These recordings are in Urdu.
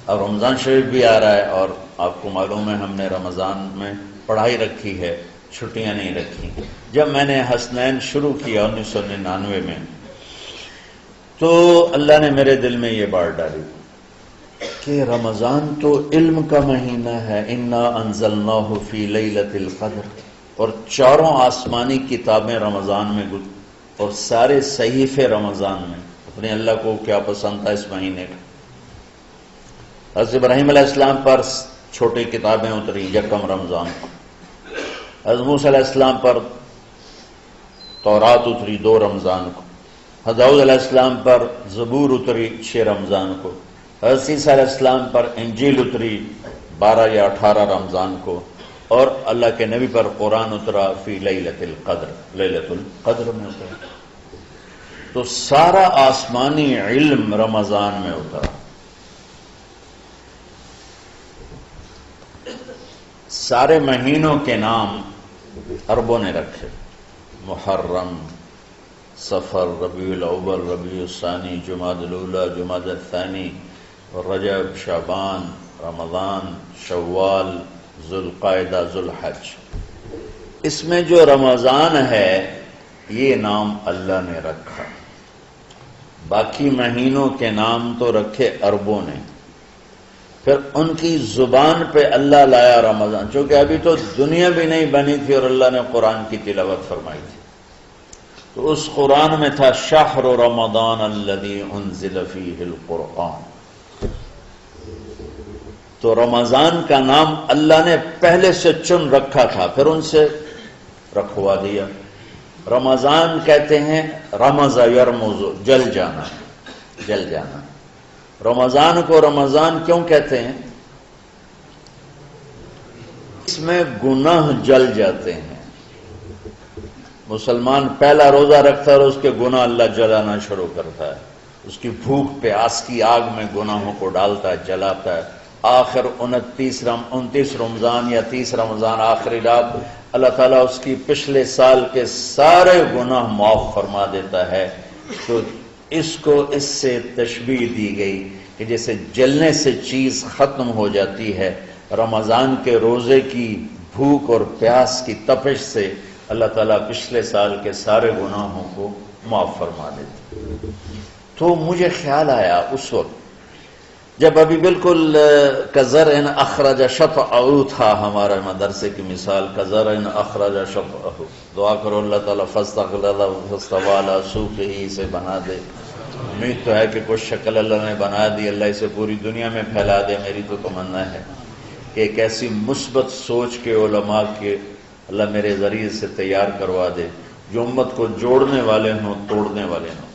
اور رمضان شریف بھی آ رہا ہے، اور آپ کو معلوم ہے ہم نے رمضان میں پڑھائی رکھی ہے، چھٹیاں نہیں رکھی۔ جب میں نے حسنین شروع کیا 1999 میں، تو اللہ نے میرے دل میں یہ بات ڈالی کہ رمضان تو علم کا مہینہ ہے، انا انزلناہ فی لیلۃ القدر، اور چاروں آسمانی کتابیں رمضان میں اور سارے صحیفے رمضان میں۔ اپنے اللہ کو کیا پسند تھا اس مہینے کا؟ حضرت ابراہیم علیہ السلام پر چھوٹی کتابیں اتری یکم رمضان کو، حضرت موسیٰ علیہ السلام پر تورات اتری 2 رمضان کو، حضرت داؤد علیہ السلام پر زبور اتری 6 رمضان کو، حضرت عیسیٰ علیہ السلام پر انجیل اتری 12 یا 18 رمضان کو، اور اللہ کے نبی پر قرآن اترا فی لیلۃ القدر، لیلۃ القدر میں اترا۔ تو سارا آسمانی علم رمضان میں اترا۔ سارے مہینوں کے نام عربوں نے رکھے، محرم، صفر، ربیع الاول، ربیع الثانی، جمادی الاولی، جمادی الثانی، رجب، شعبان، رمضان، شوال، ذوالقعدہ، ذوالحج۔ اس میں جو رمضان ہے یہ نام اللہ نے رکھا، باقی مہینوں کے نام تو رکھے عربوں نے۔ پھر ان کی زبان پہ اللہ لایا رمضان، چونکہ ابھی تو دنیا بھی نہیں بنی تھی اور اللہ نے قرآن کی تلاوت فرمائی تھی، تو اس قرآن میں تھا شہر رمضان الذی انزل فیہ القرآن۔ تو رمضان کا نام اللہ نے پہلے سے چن رکھا تھا، پھر ان سے رکھوا دیا۔ رمضان کہتے ہیں رمض یرمز، جل جانا، جل جانا۔ رمضان کو رمضان کیوں کہتے ہیں؟ اس میں گناہ جل جاتے ہیں۔ مسلمان پہلا روزہ رکھتا ہے اور اس کے گناہ اللہ جلانا شروع کرتا ہے، اس کی بھوک پیاس کی آگ میں گناہوں کو ڈالتا ہے، جلاتا ہے۔ آخر 29 رمضان یا 30 رمضان آخری رات اللہ تعالیٰ اس کی پچھلے سال کے سارے گناہ معاف فرما دیتا ہے۔ تو اس کو اس سے تشبیہ دی گئی کہ جیسے جلنے سے چیز ختم ہو جاتی ہے، رمضان کے روزے کی بھوک اور پیاس کی تپش سے اللہ تعالیٰ پچھلے سال کے سارے گناہوں کو معاف فرما دیتا۔ تو مجھے خیال آیا اس وقت جب ابھی بالکل کزرع اخرج شطأہ تھا، ہمارے مدرسے کی مثال کزرع اخرج شطأہ، دعا کرو اللہ تعالیٰ فاستغلظ فاستوى علی سوقہ سے بنا دے۔ امید تو ہے کہ کچھ شکل اللہ نے بنا دی، اللہ اسے پوری دنیا میں پھیلا دے۔ میری تو تمنا ہے کہ ایک ایسی مثبت سوچ کے علماء کے اللہ میرے ذریعے سے تیار کروا دے جو امت کو جوڑنے والے ہوں، توڑنے والے ہوں۔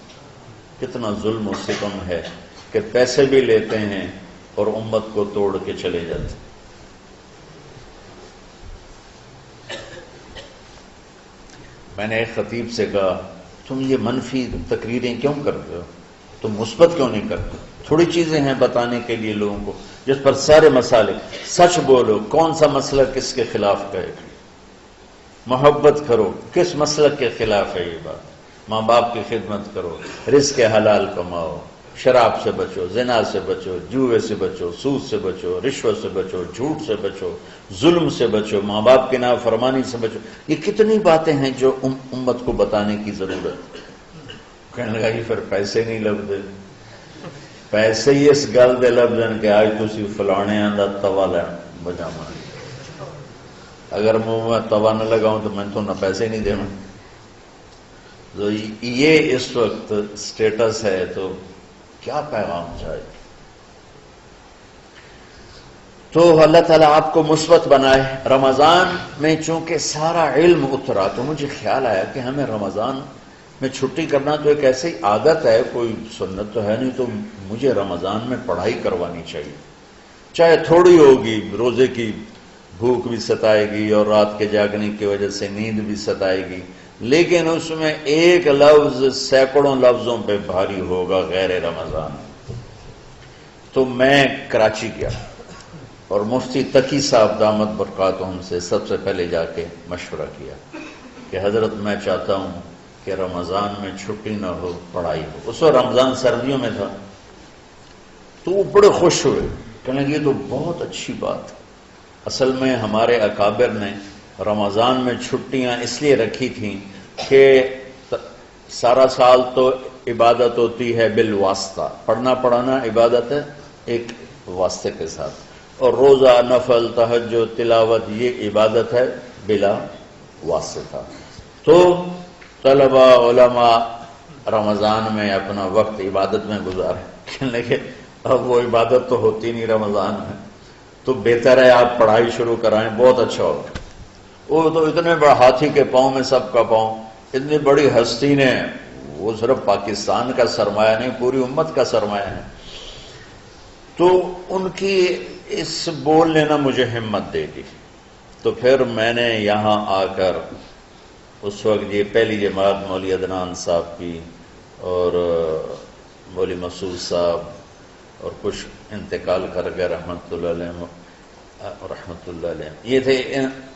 کتنا ظلم و ستم ہے کہ پیسے بھی لیتے ہیں اور امت کو توڑ کے چلے جاتے۔ میں نے ایک خطیب سے کہا تم یہ منفی تقریریں کیوں کرتے ہو، تم مثبت کیوں نہیں کرتے؟ تھوڑی چیزیں ہیں بتانے کے لیے لوگوں کو جس پر سارے مسالے، سچ بولو، کون سا مسئلہ کس کے خلاف کہے، محبت کرو، کس مسلک کے خلاف ہے یہ بات، ماں باپ کی خدمت کرو، رزق حلال کماؤ، شراب سے بچو، زنا سے بچو، جوئے سے بچو، سود سے بچو، رشوت سے بچو، جھوٹ سے بچو، ظلم سے بچو، ماں باپ کی نافرمانی سے بچو۔ یہ کتنی باتیں ہیں جو امت کو بتانے کی ضرورت۔ کہنے لگا یہ پھر پیسے نہیں لبدے، پیسے ہی اس گل دے لبدن کہ آج تسی فلانے دا توا لینا بجاما، اگر منہ میں توا نہ لگاؤں تو میں تو نہ پیسے نہیں دینا۔ تو یہ اس وقت سٹیٹس ہے، تو کیا پیغام جائے؟ تو اللہ تعالیٰ آپ کو مثبت بنائے۔ رمضان میں چونکہ سارا علم اترا تو مجھے خیال آیا کہ ہمیں رمضان میں چھٹی کرنا تو ایک ایسی عادت ہے، کوئی سنت تو ہے نہیں، تو مجھے رمضان میں پڑھائی کروانی چاہیے، چاہے تھوڑی ہوگی، روزے کی بھوک بھی ستائے گی اور رات کے جاگنے کی وجہ سے نیند بھی ستائے گی، لیکن اس میں ایک لفظ سینکڑوں لفظوں پہ بھاری ہوگا غیر رمضان۔ تو میں کراچی گیا اور مفتی تقی صاحب دامت برکاتہم سے سب سے پہلے جا کے مشورہ کیا کہ حضرت میں چاہتا ہوں کہ رمضان میں چھٹی نہ ہو، پڑھائی ہو۔ اس وقت رمضان سردیوں میں تھا، تو وہ بڑے خوش ہوئے کہنے لگے یہ تو بہت اچھی بات ہے. اصل میں ہمارے اکابر نے رمضان میں چھٹیاں اس لیے رکھی تھیں کہ سارا سال تو عبادت ہوتی ہے بالواسطہ، پڑھنا پڑھانا عبادت ہے ایک واسطے کے ساتھ، اور روزہ، نفل، تہجد، تلاوت یہ عبادت ہے بلا واسطہ. تو طلبہ علماء رمضان میں اپنا وقت عبادت میں گزارے، لیکن اب وہ عبادت تو ہوتی نہیں رمضان میں، تو بہتر ہے آپ پڑھائی شروع کرائیں، بہت اچھا ہوگا. وہ تو اتنے بڑے ہاتھی کے پاؤں میں سب کا پاؤں، اتنی بڑی ہستی نے، وہ صرف پاکستان کا سرمایہ نہیں پوری امت کا سرمایہ ہے. تو ان کی اس بولنے نے مجھے ہمت دے دی. تو پھر میں نے یہاں آ کر اس وقت یہ پہلی جماعت مولوی عدنان صاحب کی اور مولوی مسعود صاحب اور کچھ انتقال کر گئے رحمۃ اللہ علیہ، یہ تھے.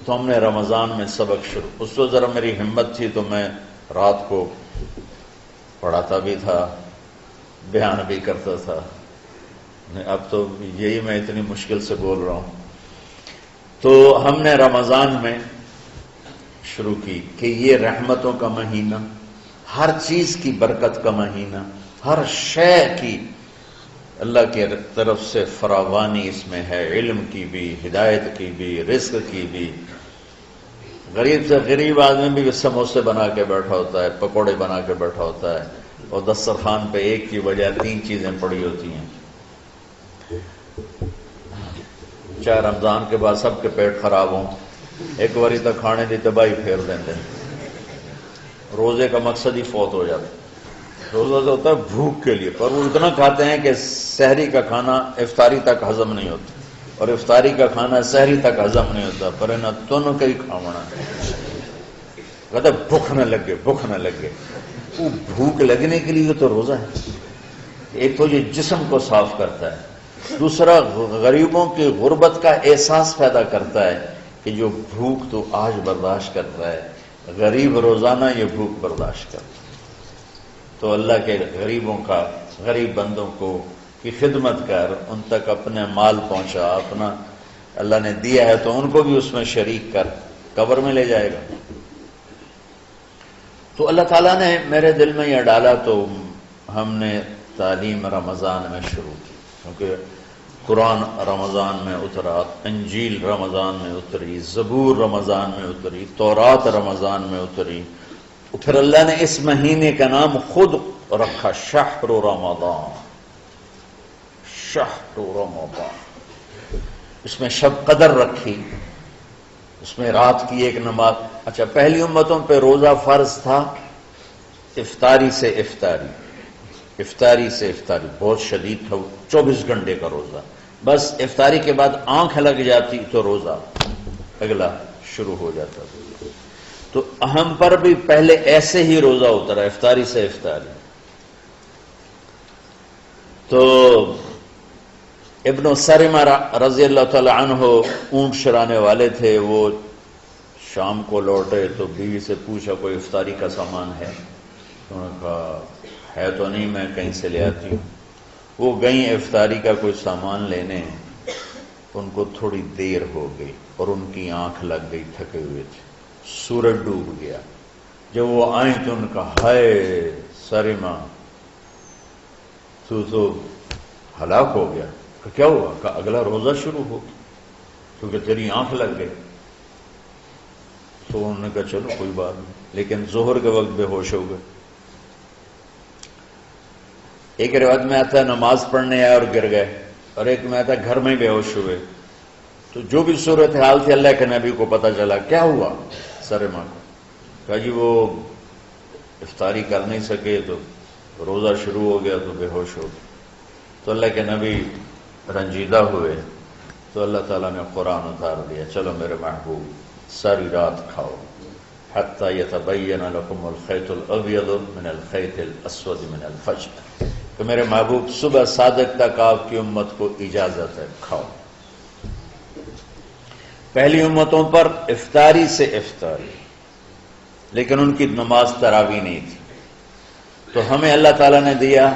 تو ہم نے رمضان میں سبق شروع، اس وقت ذرا میری ہمت تھی تو میں رات کو پڑھاتا بھی تھا، بیان بھی کرتا تھا. اب تو یہی میں اتنی مشکل سے بول رہا ہوں. تو ہم نے رمضان میں شروع کی کہ یہ رحمتوں کا مہینہ، ہر چیز کی برکت کا مہینہ، ہر شے کی اللہ کی طرف سے فراوانی اس میں ہے، علم کی بھی، ہدایت کی بھی، رزق کی بھی. غریب سے غریب آدمی بھی سموسے بنا کے بیٹھا ہوتا ہے، پکوڑے بنا کے بیٹھا ہوتا ہے، اور دسترخوان پہ ایک کی بجائے 3 چیزیں پڑی ہوتی ہیں. چاہے رمضان کے بعد سب کے پیٹ خراب ہوں، ایک باری تک کھانے کی تباہی پھیر دیں. روزے کا مقصد ہی فوت ہو جاتا ہے. روزہ تو ہوتا ہے بھوک کے لیے، پر وہ اتنا کھاتے ہیں کہ سحری کا کھانا افطاری تک ہضم نہیں ہوتا، اور افطاری کا کھانا سحری تک ہضم نہیں ہوتا. پر نہ تن کئی کھاونا کہتا بھوک نہ لگے، بھوک نہ لگے. وہ بھوک لگنے کے لیے تو روزہ ہے. ایک تو یہ جسم کو صاف کرتا ہے، دوسرا غریبوں کی غربت کا احساس پیدا کرتا ہے کہ جو بھوک تو آج برداشت کرتا ہے، غریب روزانہ یہ بھوک برداشت کرتا ہے. تو اللہ کے غریب بندوں کو کی خدمت کر، ان تک اپنے مال پہنچا، اپنا اللہ نے دیا ہے تو ان کو بھی اس میں شریک کر، قبر میں لے جائے گا. تو اللہ تعالیٰ نے میرے دل میں یہ ڈالا تو ہم نے تعلیم رمضان میں شروع کی، کیونکہ قرآن رمضان میں اترا، انجیل رمضان میں اتری، زبور رمضان میں اتری، تورات رمضان میں اتری. پھر اللہ نے اس مہینے کا نام خود رکھا شہر رمضان، شہر رمضان. اس میں شب قدر رکھی، اس میں رات کی ایک نماز. اچھا، پہلی امتوں پہ روزہ فرض تھا افطاری سے افطاری، افطاری سے افطاری، بہت شدید تھا، 24 گھنٹے کا روزہ. بس افطاری کے بعد آنکھ لگ جاتی تو روزہ اگلا شروع ہو جاتا. تو ہم پر بھی پہلے ایسے ہی روزہ اترا، افطاری سے افطاری. تو ابن سرمہ رضی اللہ تعالی عنہ اونٹ چرانے والے تھے، وہ شام کو لوٹے تو بیوی سے پوچھا کوئی افطاری کا سامان ہے؟ انہوں نے کہا ہے تو نہیں، میں کہیں سے لے آتی ہوں. وہ گئیں افطاری کا کوئی سامان لینے، ان کو تھوڑی دیر ہو گئی اور ان کی آنکھ لگ گئی، تھکے ہوئے تھے، سورج ڈوب گیا. جب وہ آئیں تو ان کا ہائے سرمہ تو ہلاک ہو گیا. کہ کیا ہوا؟ کہ اگلا روزہ شروع ہو کیونکہ تیری آنکھ لگ گئی. تو انہوں نے کہا چلو کوئی بات نہیں، لیکن ظہر کے وقت بے ہوش ہو گئے. ایک روایت میں آتا ہے نماز پڑھنے آئے اور گر گئے، اور ایک میں آتا ہے گھر میں بے ہوش ہوئے. تو جو بھی صورتحال تھی اللہ کے نبی کو پتہ چلا. کیا ہوا سرمہ کو؟ کہا جی وہ افطاری کر نہیں سکے تو روزہ شروع ہو گیا تو بے ہوش ہو گئے. تو اللہ کے نبی رنجیدہ ہوئے تو اللہ تعالیٰ نے قرآن اتار دیا، چلو میرے محبوب ساری رات کھاؤ حتی یتبین لکم الخیط الابیض من الخیط الاسود من الفجر. کہ میرے محبوب صبح صادق تک آپ کی امت کو اجازت ہے، کھاؤ. پہلی امتوں پر افطاری سے افطاری، لیکن ان کی نماز تراویح نہیں تھی. تو ہمیں اللہ تعالیٰ نے دیا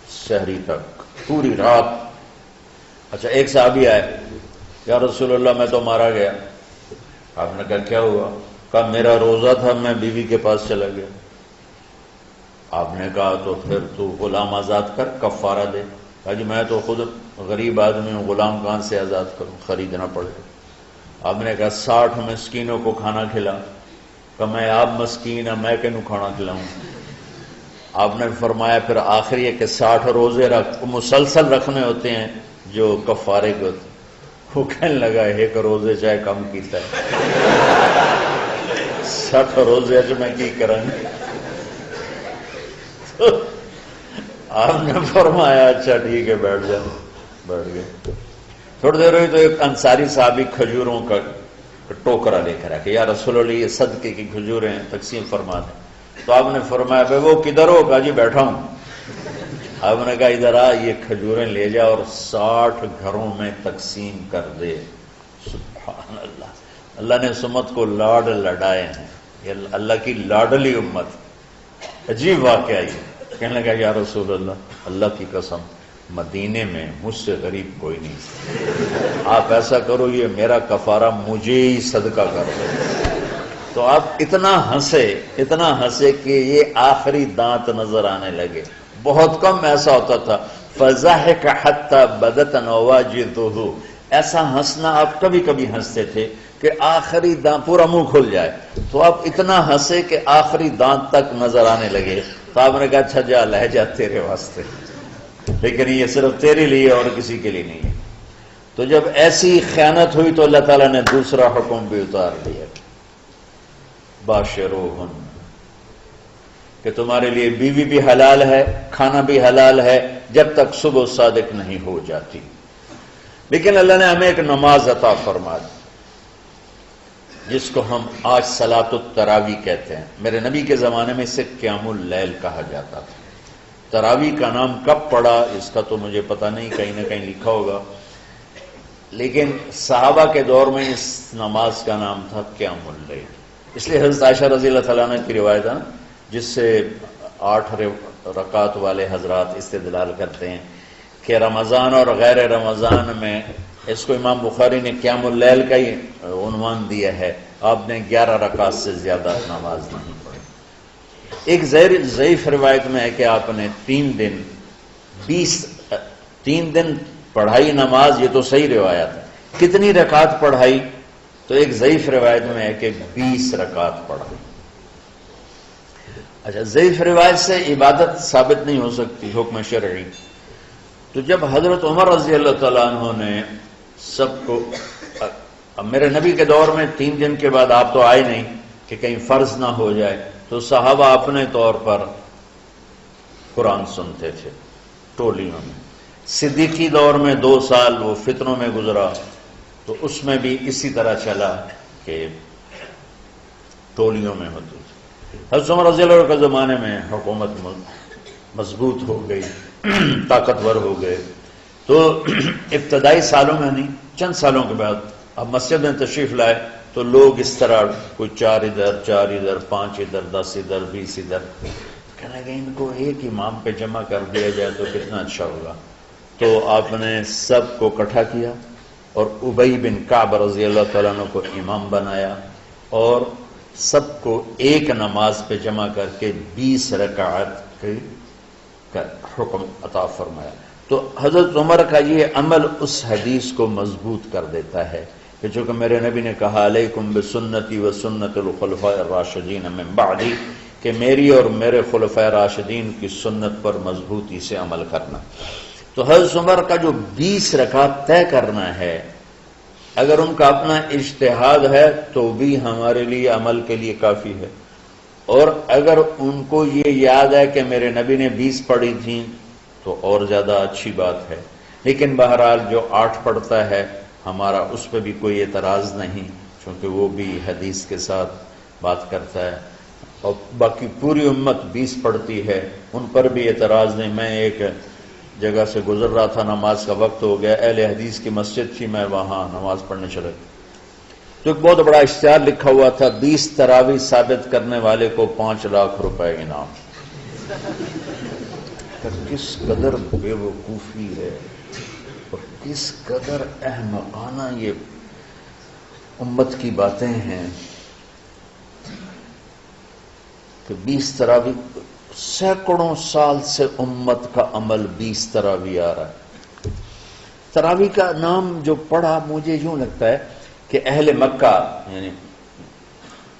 سحری تک، پوری رات. اچھا ایک صحابی آئے، یا رسول اللہ میں تو مارا گیا۔ آپ نے کہا کیا ہوا؟ کہا میرا روزہ تھا، میں بیوی کے پاس چلا گیا۔ آپ نے کہا تو پھر تو غلام آزاد کر، کفارہ دے۔ کہا جی میں تو خود غریب آدمی ہوں، غلام کہاں سے آزاد کروں، خریدنا پڑے۔ آپ نے کہا 60 مسکینوں کو کھانا کھلا۔ کہ میں آپ مسکین ہے، میں کینوں کھانا کھلاؤں؟ آپ نے فرمایا پھر آخری ہے کہ 60 روزے رکھ، مسلسل رکھنے ہوتے ہیں جو کفارے کے ہوتے ہیں۔ وہ کہنے لگا ایک روزے چاہے کم کیتا ہے، 60 روزے جو میں کی کریں۔ آپ نے فرمایا اچھا ٹھیک ہے بیٹھ جاؤ، بیٹھ گئے۔ تھوڑی دیر ہوئی تو ایک انصاری صحابی کھجوروں کا ٹوکرا لے کر آیا کہ یا رسول اللہ یہ صدقے کی کھجوریں ہیں، تقسیم فرما دیں۔ تو آپ نے فرمایا بھائی وہ کدھر ہو؟ کہا جی بیٹھا ہوں۔ آپ نے کہا ادھر آ، یہ کھجوریں لے جا اور 60 گھروں میں تقسیم کر دے۔ سبحان اللہ، اللہ نے اس امت کو لاڈ لڈائے ہیں، یہ اللہ کی لاڈلی امت۔ عجیب واقعہ یہ، کہنے لگا یا رسول اللہ، اللہ کی قسم مدینے میں مجھ سے غریب کوئی نہیں، آپ ایسا کرو یہ میرا کفارہ مجھے ہی صدقہ کر دو۔ تو آپ اتنا ہنسے کہ یہ آخری دانت نظر آنے لگے۔ بہت کم ایسا ہوتا تھا فَضَحِكَ حَتَّى بَدَتْ نَوَاجِذُهُ، ایسا ہنسنا آپ کبھی کبھی ہنستے تھے کہ آخری دانت پورا منہ کھل جائے، تو آپ اتنا ہنسے کہ آخری دانت تک نظر آنے لگے۔ تو آپ نے کہا اچھا جا لہ جا تیرے واسطے، لیکن یہ صرف تیرے لیے اور کسی کے لیے نہیں ہے۔ تو جب ایسی خیانت ہوئی تو اللہ تعالیٰ نے دوسرا حکم بھی اتار دیا، باشروہن، کہ تمہارے لیے بیوی بھی حلال ہے، کھانا بھی حلال ہے جب تک صبح صادق نہیں ہو جاتی۔ لیکن اللہ نے ہمیں ایک نماز عطا فرما دی جس کو ہم آج صلاۃ التراویح کہتے ہیں۔ میرے نبی کے زمانے میں اسے قیام اللیل کہا جاتا تھا۔ تراویح کا نام کب پڑا اس کا تو مجھے پتہ نہیں، کہیں نہ کہیں لکھا ہوگا، لیکن صحابہ کے دور میں اس نماز کا نام تھا قیام اللیل۔ اس لیے حضرت عائشہ رضی اللہ تعالیٰ عنہ کی روایت ہے جس سے 8 رکعت والے حضرات استدلال کرتے ہیں کہ رمضان اور غیر رمضان میں، اس کو امام بخاری نے قیام اللیل کا ہی عنوان دیا ہے، آپ نے 11 رکعت سے زیادہ نماز نہیں پڑھی۔ ایک ضعیف روایت میں ہے کہ آپ نے 3 دن پڑھائی نماز، یہ تو صحیح روایت ہے۔ کتنی رکعت پڑھائی؟ تو ایک ضعیف روایت میں ہے کہ 20 رکعت پڑھائی۔ اچھا، ضعیف روایت سے عبادت ثابت نہیں ہو سکتی حکم شرعی۔ تو جب حضرت عمر رضی اللہ تعالیٰ عنہ نے سب کو، اب میرے نبی کے دور میں 3 دن کے بعد آپ تو آئے نہیں کہ کہیں فرض نہ ہو جائے، تو صحابہ اپنے طور پر قرآن سنتے تھے ٹولیوں میں۔ صدیقی دور میں 2 سال وہ فتنوں میں گزرا، تو اس میں بھی اسی طرح چلا کہ ٹولیوں میں ہوتی تھی۔ حضرت عمر رضی اللہ عنہ کے زمانے میں حکومت مضبوط ہو گئی، طاقتور ہو گئے، تو ابتدائی سالوں میں نہیں، چند سالوں کے بعد اب مسجد میں تشریف لائے تو لوگ اس طرح کوئی 4 ادھر 4 ادھر 5 ادھر 10 ادھر 20 ادھر، کہنے لگے ان کو ایک امام پہ جمع کر دیا جائے تو کتنا اچھا ہوگا۔ تو آپ نے سب کو اکٹھا کیا اور ابی بن کعب رضی اللہ تعالیٰ عنہ کو امام بنایا اور سب کو ایک نماز پہ جمع کر کے 20 رکعت کا حکم عطا فرمایا۔ تو حضرت عمر کا یہ عمل اس حدیث کو مضبوط کر دیتا ہے کہ چونکہ میرے نبی نے کہا علیکم بسنتی و سنت الخلفاء الراشدین من بعدی، کہ میری اور میرے خلفاء راشدین کی سنت پر مضبوطی سے عمل کرنا۔ تو حضرت عمر کا جو 20 رکعت طے کرنا ہے، اگر ان کا اپنا اجتہاد ہے تو بھی ہمارے لیے عمل کے لیے کافی ہے، اور اگر ان کو یہ یاد ہے کہ میرے نبی نے 20 پڑھی تھیں تو اور زیادہ اچھی بات ہے۔ لیکن بہرحال جو 8 پڑھتا ہے ہمارا اس پہ بھی کوئی اعتراض نہیں، چونکہ وہ بھی حدیث کے ساتھ بات کرتا ہے، اور باقی پوری امت 20 پڑھتی ہے ان پر بھی اعتراض نہیں۔ میں ایک جگہ سے گزر رہا تھا، نماز کا وقت ہو گیا، اہل حدیث کی مسجد تھی، میں وہاں نماز پڑھنے چلا تو ایک بہت بڑا اشتہار لکھا ہوا تھا، 20 تراویح ثابت کرنے والے کو 5 لاکھ روپے انعام۔ کس قدر بے وقوفی ہے، اور کس قدر احمقانہ یہ امت کی باتیں ہیں کہ 20 تراویح، سینکڑوں سال سے امت کا عمل 20 تراویح آ رہا ہے۔ تراویح کا نام جو پڑھا مجھے یوں لگتا ہے کہ اہل مکہ، یعنی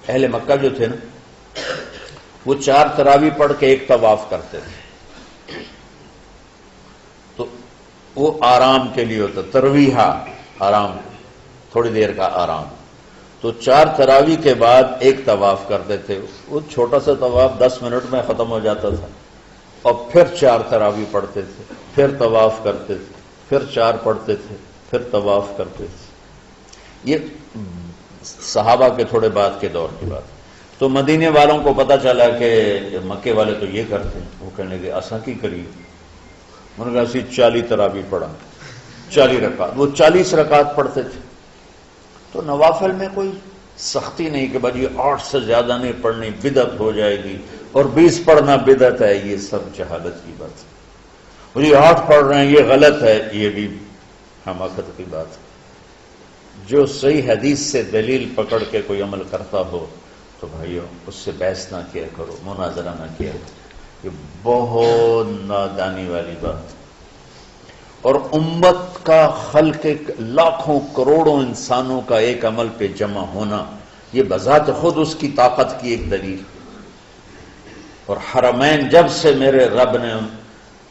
اہل مکہ جو تھے نا، وہ 4 تراویح پڑھ کے ایک طواف کرتے تھے، تو وہ آرام کے لیے ہوتا، ترویحہ آرام، تھوڑی دیر کا آرام، تو 4 تراویح کے بعد ایک طواف کرتے تھے۔ وہ چھوٹا سا طواف 10 منٹ میں ختم ہو جاتا تھا، اور پھر 4 تراویح پڑھتے تھے، پھر طواف کرتے تھے، پھر 4 پڑھتے تھے، پھر طواف کرتے تھے۔ یہ صحابہ کے تھوڑے بعد کے دور کی بات۔ تو مدینے والوں کو پتہ چلا کہ مکے والے تو یہ کرتے ہیں، وہ کہنے لگے اساں کی کریے؟ انہوں نے کہا اسی 40 تراویح پڑھا، 40 رکعت، وہ 40 رکعت پڑھتے تھے۔ تو نوافل میں کوئی سختی نہیں کہ بھائی 8 سے زیادہ نہیں پڑھنی، بدعت ہو جائے گی، اور 20 پڑھنا بدعت ہے، یہ سب جہالت کی بات ہے۔ وہ یہ 8 پڑھ رہے ہیں یہ غلط ہے، یہ بھی حماقت کی بات ہے۔ جو صحیح حدیث سے دلیل پکڑ کے کوئی عمل کرتا ہو تو بھائیو اس سے بحث نہ کیا کرو، مناظرہ نہ کیا کرو، یہ بہت نادانی والی بات۔ اور امت کا خلق لاکھوں کروڑوں انسانوں کا ایک عمل پہ جمع ہونا، یہ بذات خود اس کی طاقت کی ایک دلیل۔ اور حرمین جب سے میرے رب نے،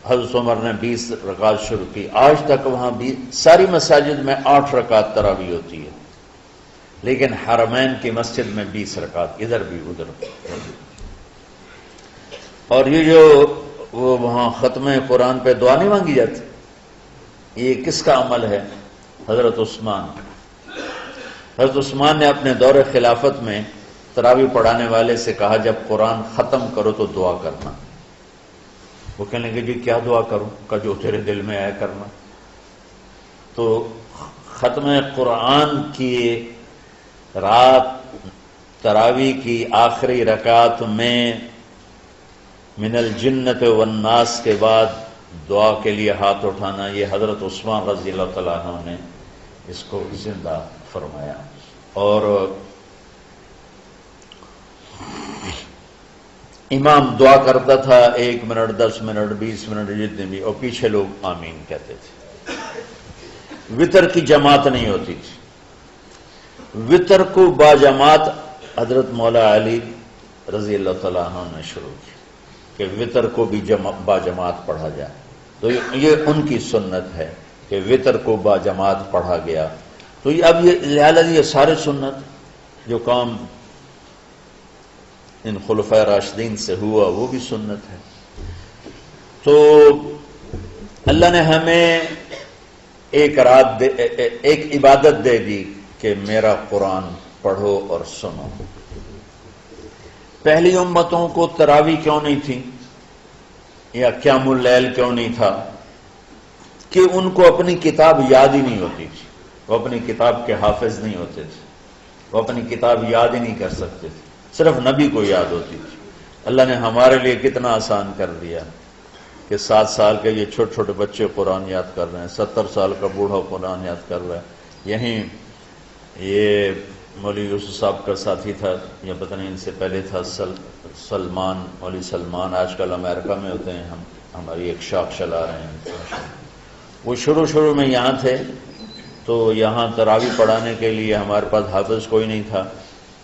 حضرت عمر نے 20 رکعت شروع کی، آج تک وہاں بھی ساری مساجد میں 8 رکعت تراویح ہوتی ہے، لیکن حرمین کی مسجد میں 20 رکعت، ادھر بھی ادھر بھی۔ اور یہ جو وہ وہاں ختم قرآن پہ دعا نہیں مانگی جاتی، یہ کس کا عمل ہے؟ حضرت عثمان۔ حضرت عثمان نے اپنے دور خلافت میں تراویح پڑھانے والے سے کہا جب قرآن ختم کرو تو دعا کرنا۔ وہ کہنے لگے جی کیا دعا کروں؟ کہ جو تیرے دل میں آئے کرنا۔ تو ختم قرآن کی رات تراویح کی آخری رکعت میں من الجنت والناس کے بعد دعا کے لیے ہاتھ اٹھانا، یہ حضرت عثمان رضی اللہ تعالیٰ عنہ نے اس کو زندہ فرمایا۔ اور امام دعا کرتا تھا 1 منٹ 10 منٹ 20 منٹ جتنے بھی، اور پیچھے لوگ آمین کہتے تھے۔ وتر کی جماعت نہیں ہوتی تھی، وتر کو باجماعت حضرت مولا علی رضی اللہ تعالیٰ عنہ نے شروع کی کہ وتر کو بھی باجماعت پڑھا جائے۔ تو یہ ان کی سنت ہے کہ وتر کو باجماعت پڑھا گیا۔ تو اب یہ لہٰذا یہ سارے سنت جو کام ان خلفاء راشدین سے ہوا وہ بھی سنت ہے۔ تو اللہ نے ہمیں ایک عبادت دے دی کہ میرا قرآن پڑھو اور سنو۔ پہلی امتوں کو تراویح کیوں نہیں تھی یا قیام اللیل کیوں نہیں تھا؟ کہ ان کو اپنی کتاب یاد ہی نہیں ہوتی تھی، وہ اپنی کتاب کے حافظ نہیں ہوتے تھے، وہ اپنی کتاب یاد ہی نہیں کر سکتے تھے، صرف نبی کو یاد ہوتی تھی۔ اللہ نے ہمارے لیے کتنا آسان کر دیا کہ 7 سال کے یہ چھوٹے چھوٹے بچے قرآن یاد کر رہے ہیں، 70 سال کا بوڑھا قرآن یاد کر رہا ہے۔ یہیں یہ مولوی یوسف صاحب کا ساتھی تھا، یا پتہ نہیں ان سے پہلے تھا، سلمان، مولوی سلمان، آج کل امریکہ میں ہوتے ہیں، ہماری ایک شاخ چلا رہے ہیں۔ وہ شروع میں یہاں تھے، تو یہاں تراویح پڑھانے کے لیے ہمارے پاس حافظ کوئی نہیں تھا،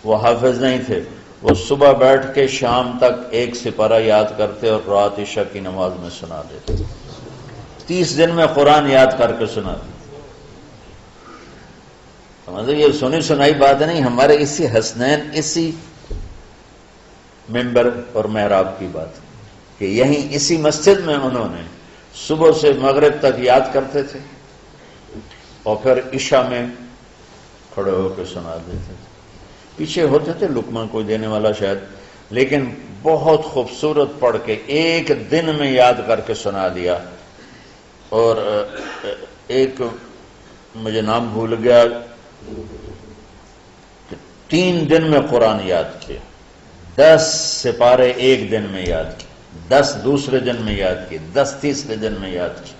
وہ حافظ نہیں تھے، وہ صبح بیٹھ کے شام تک ایک سپارہ یاد کرتے اور رات عشاء کی نماز میں سنا دیتے، 30 دن میں قرآن یاد کر کے سنا دیتے۔ مطلب یہ سنی سنائی بات نہیں، ہمارے اسی حسنین، اسی ممبر اور محراب کی بات کہ یہیں اسی مسجد میں انہوں نے صبح سے مغرب تک یاد کرتے تھے اور پھر عشاء میں کھڑے ہو کے سنا دیتے تھے۔ پیچھے ہوتے تھے لقمہ کوئی دینے والا شاید، لیکن بہت خوبصورت پڑھ کے ایک دن میں یاد کر کے سنا دیا۔ اور ایک مجھے نام بھول گیا، 3 دن میں قرآن یاد کیا، 10 سپارے ایک دن میں یاد کیے، 10 دوسرے دن میں یاد کیے، 10 تیسرے دن میں یاد کیے۔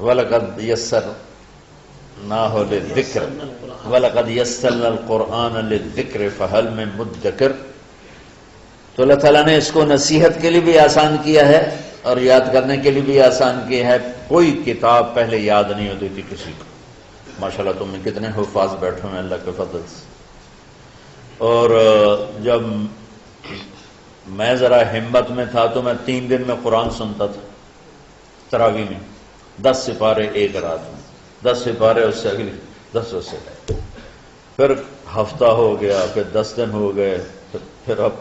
وَلَقَدْ يَسَّرْنَاهُ لِلذِّكْرِ وَلَقَدْ يَسَّرْنَا الْقُرْآنَ لِلذِّكْرِ فَهَلْ مِن مُدَّكِرٍ۔ تو اللہ تعالیٰ نے اس کو نصیحت کے لیے بھی آسان کیا ہے اور یاد کرنے کے لیے بھی آسان کیا ہے۔ کوئی کتاب پہلے یاد نہیں ہوتی تھی کسی کو، ماشاءاللہ تم میں کتنے حفاظ بیٹھے ہوئے اللہ کے فضل سے۔ اور جب میں ذرا ہمت میں تھا تو میں 3 دن میں قرآن سنتا تھا تراویح میں، 10 سپارے ایک رات میں، 10 سپارے اس سے اگلی 10 اس سے، پھر ہفتہ ہو گیا، پھر 10 دن ہو گئے، پھر اب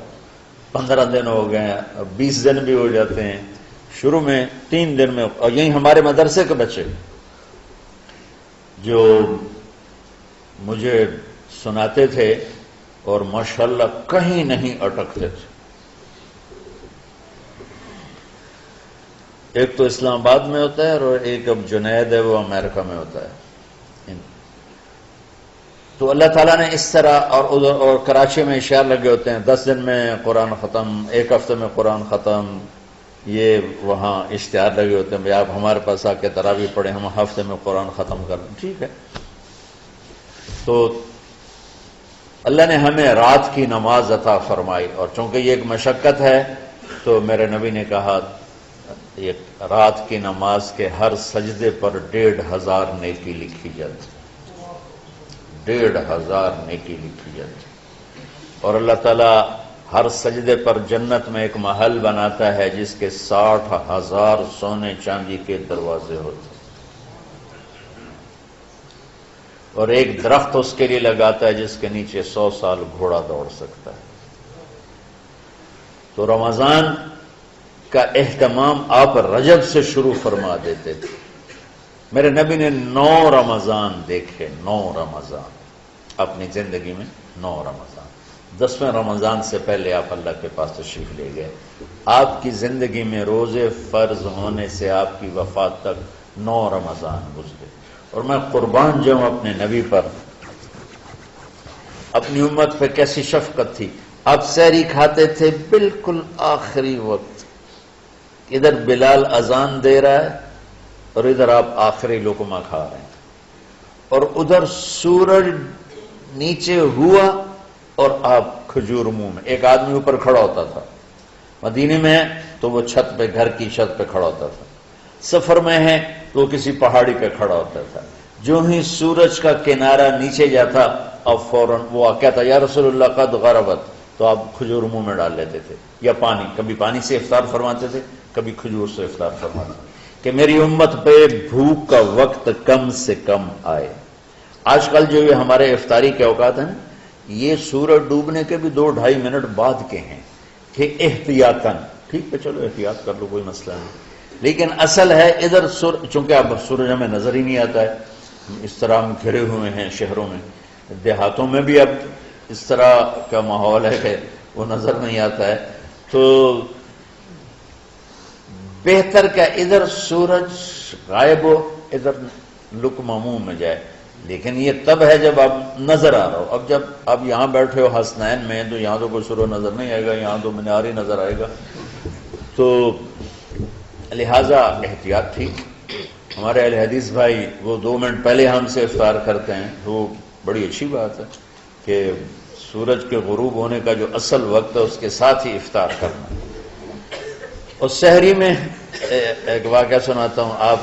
15 دن ہو گئے ہیں، اب 20 دن بھی ہو جاتے ہیں۔ شروع میں 3 دن میں، اور یہی ہمارے مدرسے کے بچے جو مجھے سناتے تھے اور ماشاءاللہ کہیں نہیں اٹکتے تھے۔ ایک تو اسلام آباد میں ہوتا ہے اور ایک اب جنید ہے وہ امریکہ میں ہوتا ہے۔ تو اللہ تعالیٰ نے اس طرح، اور ادھر اور کراچی میں اشعار لگے ہوتے ہیں، 10 دن میں قرآن ختم، 1 ہفتے میں قرآن ختم، یہ وہاں اشتہار لگے ہوتے ہیں، بھائی آپ ہمارے پاس آ کے تراویح پڑھیں، ہم ہفتے میں قرآن ختم کر دیں، ٹھیک ہے۔ تو اللہ نے ہمیں رات کی نماز عطا فرمائی، اور چونکہ یہ ایک مشقت ہے تو میرے نبی نے کہا یہ رات کی نماز کے ہر سجدے پر 1500 نیکی لکھی جاتی، 1500 نیکی لکھی جاتی، اور اللہ تعالیٰ ہر سجدے پر جنت میں ایک محل بناتا ہے جس کے 60,000 سونے چاندی کے دروازے ہوتے ہیں، اور ایک درخت اس کے لیے لگاتا ہے جس کے نیچے 100 سال گھوڑا دوڑ سکتا ہے۔ تو رمضان کا اہتمام آپ رجب سے شروع فرما دیتے تھے۔ میرے نبی نے 9 رمضان دیکھے، 9 رمضان اپنی زندگی میں، 9 رمضان۔ 10ویں رمضان سے پہلے آپ اللہ کے پاس تشریف لے گئے۔ آپ کی زندگی میں روزے فرض ہونے سے آپ کی وفات تک 9 رمضان گزرے، اور میں قربان جاؤں اپنے نبی پر، اپنی امت پہ کیسی شفقت تھی۔ آپ سحری کھاتے تھے بالکل آخری وقت، ادھر بلال اذان دے رہا ہے اور ادھر آپ آخری لقمہ کھا رہے ہیں، اور ادھر سورج نیچے ہوا اور آپ کھجور منہ میں۔ ایک آدمی اوپر کھڑا ہوتا تھا مدینے میں تو وہ چھت پہ، گھر کی چھت پہ کھڑا ہوتا تھا، سفر میں ہے تو وہ کسی پہاڑی پہ کھڑا ہوتا تھا، جو ہی سورج کا کنارہ نیچے جاتا اب فوراً وہ کہتا یا رسول اللہ قد غربت، تو آپ کھجور منہ میں ڈال لیتے تھے، یا پانی، کبھی پانی سے افطار فرماتے تھے، کبھی کھجور سے افطار فرماتے تھے، کہ میری امت پہ بھوک کا وقت کم سے کم آئے۔ آج کل جو یہ ہمارے افطاری کے اوقات ہیں، یہ سورج ڈوبنے کے بھی 2-2.5 منٹ بعد کے ہیں کہ احتیاطاً، ٹھیک ہے چلو احتیاط کر لو کوئی مسئلہ نہیں، لیکن اصل ہے ادھر چونکہ اب سورج ہمیں نظر ہی نہیں آتا ہے، اس طرح ہم گھرے ہوئے ہیں شہروں میں، دیہاتوں میں بھی اب اس طرح کا ماحول ہے کہ وہ نظر نہیں آتا ہے، تو بہتر کہ ادھر سورج غائب ہو ادھر لقمہ منہ میں جائے، لیکن یہ تب ہے جب آپ نظر آ رہا ہو۔ اب جب آپ یہاں بیٹھے ہو حسنین میں تو یہاں تو کوئی سورج نظر نہیں آئے گا، یہاں تو مینار ہی نظر آئے گا، تو لہذا احتیاط تھی۔ ہمارے اہل حدیث بھائی وہ 2 منٹ پہلے ہم سے افطار کرتے ہیں، وہ بڑی اچھی بات ہے کہ سورج کے غروب ہونے کا جو اصل وقت ہے اس کے ساتھ ہی افطار کرنا۔ اور سحری میں ایک واقعہ سناتا ہوں، آپ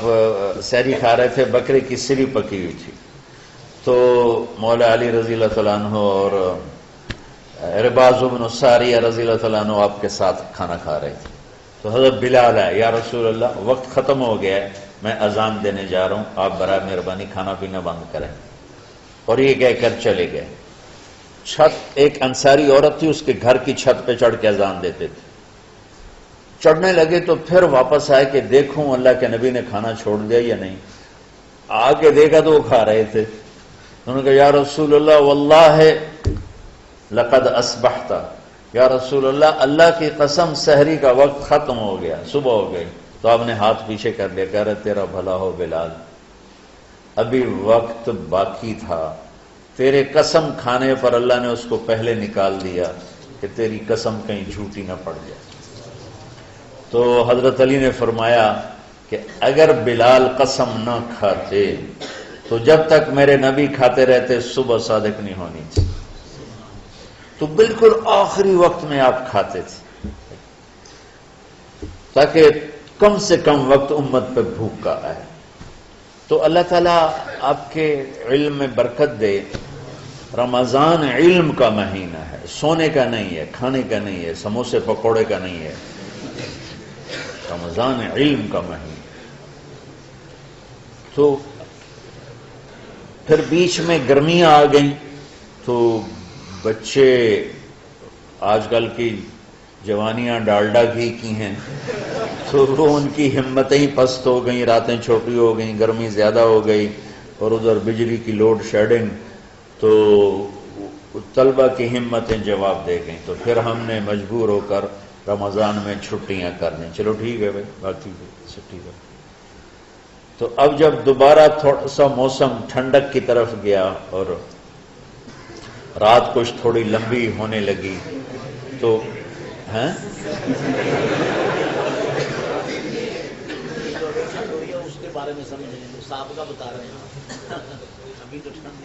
سحری کھا رہے تھے، بکرے کی سری پکی ہوئی تھی، تو مولا علی رضی اللہ تعالیٰ عنہ اور رباز بن ساریہ رضی اللہ تعالیٰ عنہ آپ کے ساتھ کھانا کھا رہے تھے، تو حضرت بلال ہے، یا رسول اللہ وقت ختم ہو گیا ہے، میں اذان دینے جا رہا ہوں، آپ برائے مہربانی کھانا پینا بند کریں، اور یہ کہہ کر چلے گئے۔ چھت، ایک انصاری عورت تھی، اس کے گھر کی چھت پہ چڑھ کے اذان دیتے تھے، چڑھنے لگے تو پھر واپس آئے کہ دیکھوں اللہ کے نبی نے کھانا چھوڑ دیا یا نہیں، آ کے دیکھا تو وہ کھا رہے تھے، انہوں نے کہا یا رسول اللہ واللہ لقد اصبحت، یا رسول اللہ اللہ کی قسم سحری کا وقت ختم ہو گیا، صبح ہو گئی، تو آپ نے ہاتھ پیچھے کر لیا، کہہ رہے تیرا بھلا ہو بلال، ابھی وقت باقی تھا، تیرے قسم کھانے پر اللہ نے اس کو پہلے نکال دیا کہ تیری قسم کہیں جھوٹی نہ پڑ جائے۔ تو حضرت علی نے فرمایا کہ اگر بلال قسم نہ کھاتے تو جب تک میرے نبی کھاتے رہتے صبح صادق نہیں ہونی تھی، تو بالکل آخری وقت میں آپ کھاتے تھے تاکہ کم سے کم وقت امت پہ بھوک کا آئے۔ تو اللہ تعالیٰ آپ کے علم میں برکت دے۔ رمضان علم کا مہینہ ہے، سونے کا نہیں ہے، کھانے کا نہیں ہے، سموسے پکوڑے کا نہیں ہے، رمضان علم کا مہینہ۔ تو پھر بیچ میں گرمیاں آ گئیں تو بچے، آج کل کی جوانیاں ڈالڈا گھی کی ہیں، تو وہ ان کی ہمتیں ہی پست ہو گئیں، راتیں چھوٹی ہو گئیں، گرمی زیادہ ہو گئی، اور ادھر بجلی کی لوڈ شیڈنگ، تو طلبہ کی ہمتیں جواب دے گئیں۔ تو پھر ہم نے مجبور ہو کر رمضان میں چھٹیاں کر دیں۔ چلو ٹھیک ہے بھائی، باقی چھٹی کر۔ تو اب جب دوبارہ تھوڑا سا موسم ٹھنڈک کی طرف گیا اور رات کچھ تھوڑی لمبی ہونے لگی تو ہیں اس کے بارے میں سمجھ لیں، تو صاحب کا بتا رہے ہیں ابھی تو ٹھنڈ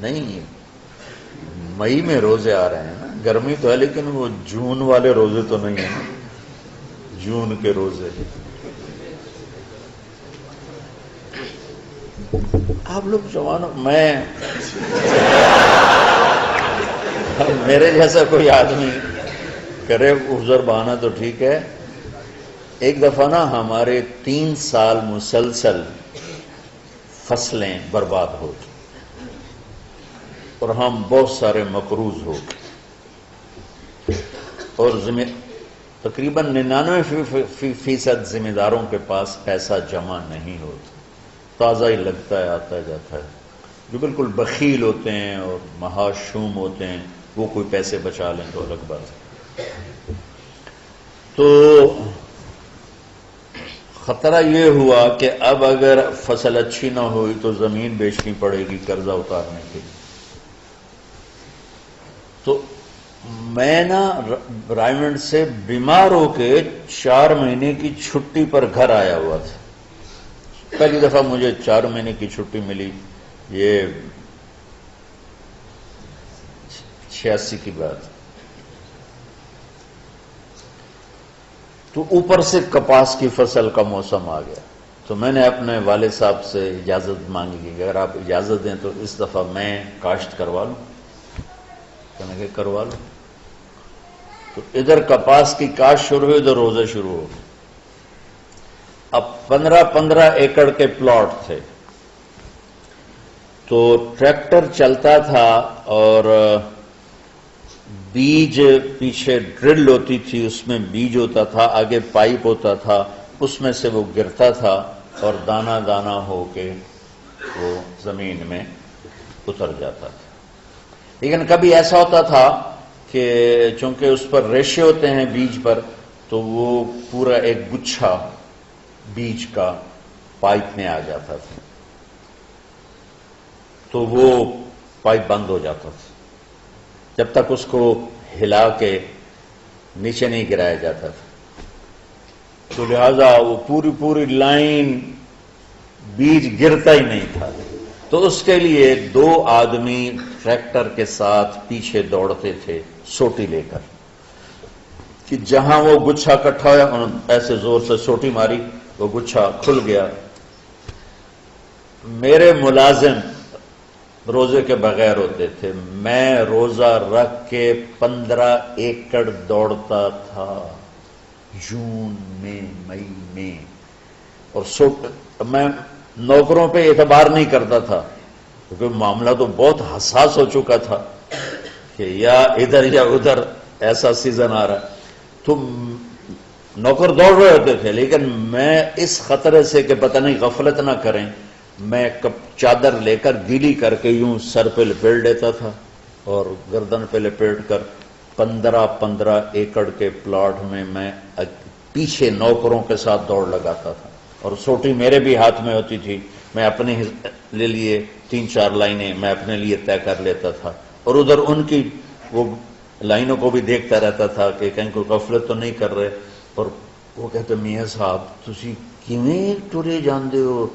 نہیں، مئی میں روزے آ رہے ہیں نا، گرمی تو ہے لیکن وہ جون والے روزے تو نہیں ہیں، جون کے روزے۔ آپ لوگ جوانوں، میرے جیسا کوئی آدمی کرے عذر بہانا تو ٹھیک ہے۔ ایک دفعہ نا ہمارے 3 سال مسلسل فصلیں برباد ہو گئی اور ہم بہت سارے مقروض ہو گئے، اور تقریباً 99% ذمہ داروں کے پاس پیسہ جمع نہیں ہوتا، تازہ ہی لگتا ہے، آتا جاتا ہے۔ جو بالکل بخیل ہوتے ہیں اور محاشوم ہوتے ہیں وہ کوئی پیسے بچا لیں تو الگ بات ہے۔ تو خطرہ یہ ہوا کہ اب اگر فصل اچھی نہ ہوئی تو زمین بیچنی پڑے گی قرضہ اتارنے کے لیے۔ تو میں نا رائمنڈ سے بیمار ہو کے 4 مہینے کی چھٹی پر گھر آیا ہوا تھا۔ پہلی دفعہ مجھے 4 مہینے کی چھٹی ملی، یہ 86 کی بات۔ تو اوپر سے کپاس کی فصل کا موسم آ گیا، تو میں نے اپنے والد صاحب سے اجازت مانگی کہ اگر آپ اجازت دیں تو اس دفعہ میں کاشت کروا لوں۔ کہنے کہ کروا لوں۔ تو ادھر کپاس کی کاشت شروع ہوئی، ادھر روزے شروع ہو گئے۔ اب 15 ایکڑ کے پلاٹ تھے، تو ٹریکٹر چلتا تھا اور بیج پیچھے ڈرل ہوتی تھی، اس میں بیج ہوتا تھا، آگے پائپ ہوتا تھا، اس میں سے وہ گرتا تھا اور دانہ دانہ ہو کے وہ زمین میں اتر جاتا تھا۔ لیکن کبھی ایسا ہوتا تھا کہ چونکہ اس پر ریشے ہوتے ہیں بیج پر، تو وہ پورا ایک گچھا بیج کا پائپ میں آ جاتا تھا، تو وہ پائپ بند ہو جاتا تھا جب تک اس کو ہلا کے نیچے نہیں گرایا جاتا تھا۔ تو لہذا وہ پوری لائن بیج گرتا ہی نہیں تھا۔ تو اس کے لیے 2 آدمی ٹریکٹر کے ساتھ پیچھے دوڑتے تھے سوٹی لے کر، کہ جہاں وہ گچھا اکٹھا ہوا انہوں ایسے زور سے سوٹی ماری، وہ گچھا کھل گیا۔ میرے ملازم روزے کے بغیر ہوتے تھے، میں روزہ رکھ کے 15 ایکڑ دوڑتا تھا جون میں، مئی میں، اور میں نوکروں پہ اعتبار نہیں کرتا تھا کیونکہ معاملہ تو بہت حساس ہو چکا تھا کہ یا ادھر یا ادھر ایسا سیزن آ رہا ہے۔ تو نوکر دوڑ رہے ہوتے تھے، لیکن میں اس خطرے سے کہ پتہ نہیں غفلت نہ کریں، میں چادر لے کر گیلی کر کے یوں سر پہ لپیٹ لیتا تھا اور گردن پہ لپیٹ کر 15 ایکڑ کے پلاٹ میں پیچھے نوکروں کے ساتھ دوڑ لگاتا تھا، اور سوٹی میرے بھی ہاتھ میں ہوتی تھی، میں اپنے لیے 3-4 لائنیں میں اپنے لیے طے کر لیتا تھا، اور ادھر ان کی وہ لائنوں کو بھی دیکھتا رہتا تھا کہ کہیں کوئی غفلت تو نہیں کر رہے۔ اور وہ کہتے میاں صاحب تسی کیویں ٹرے جاندے ہو؟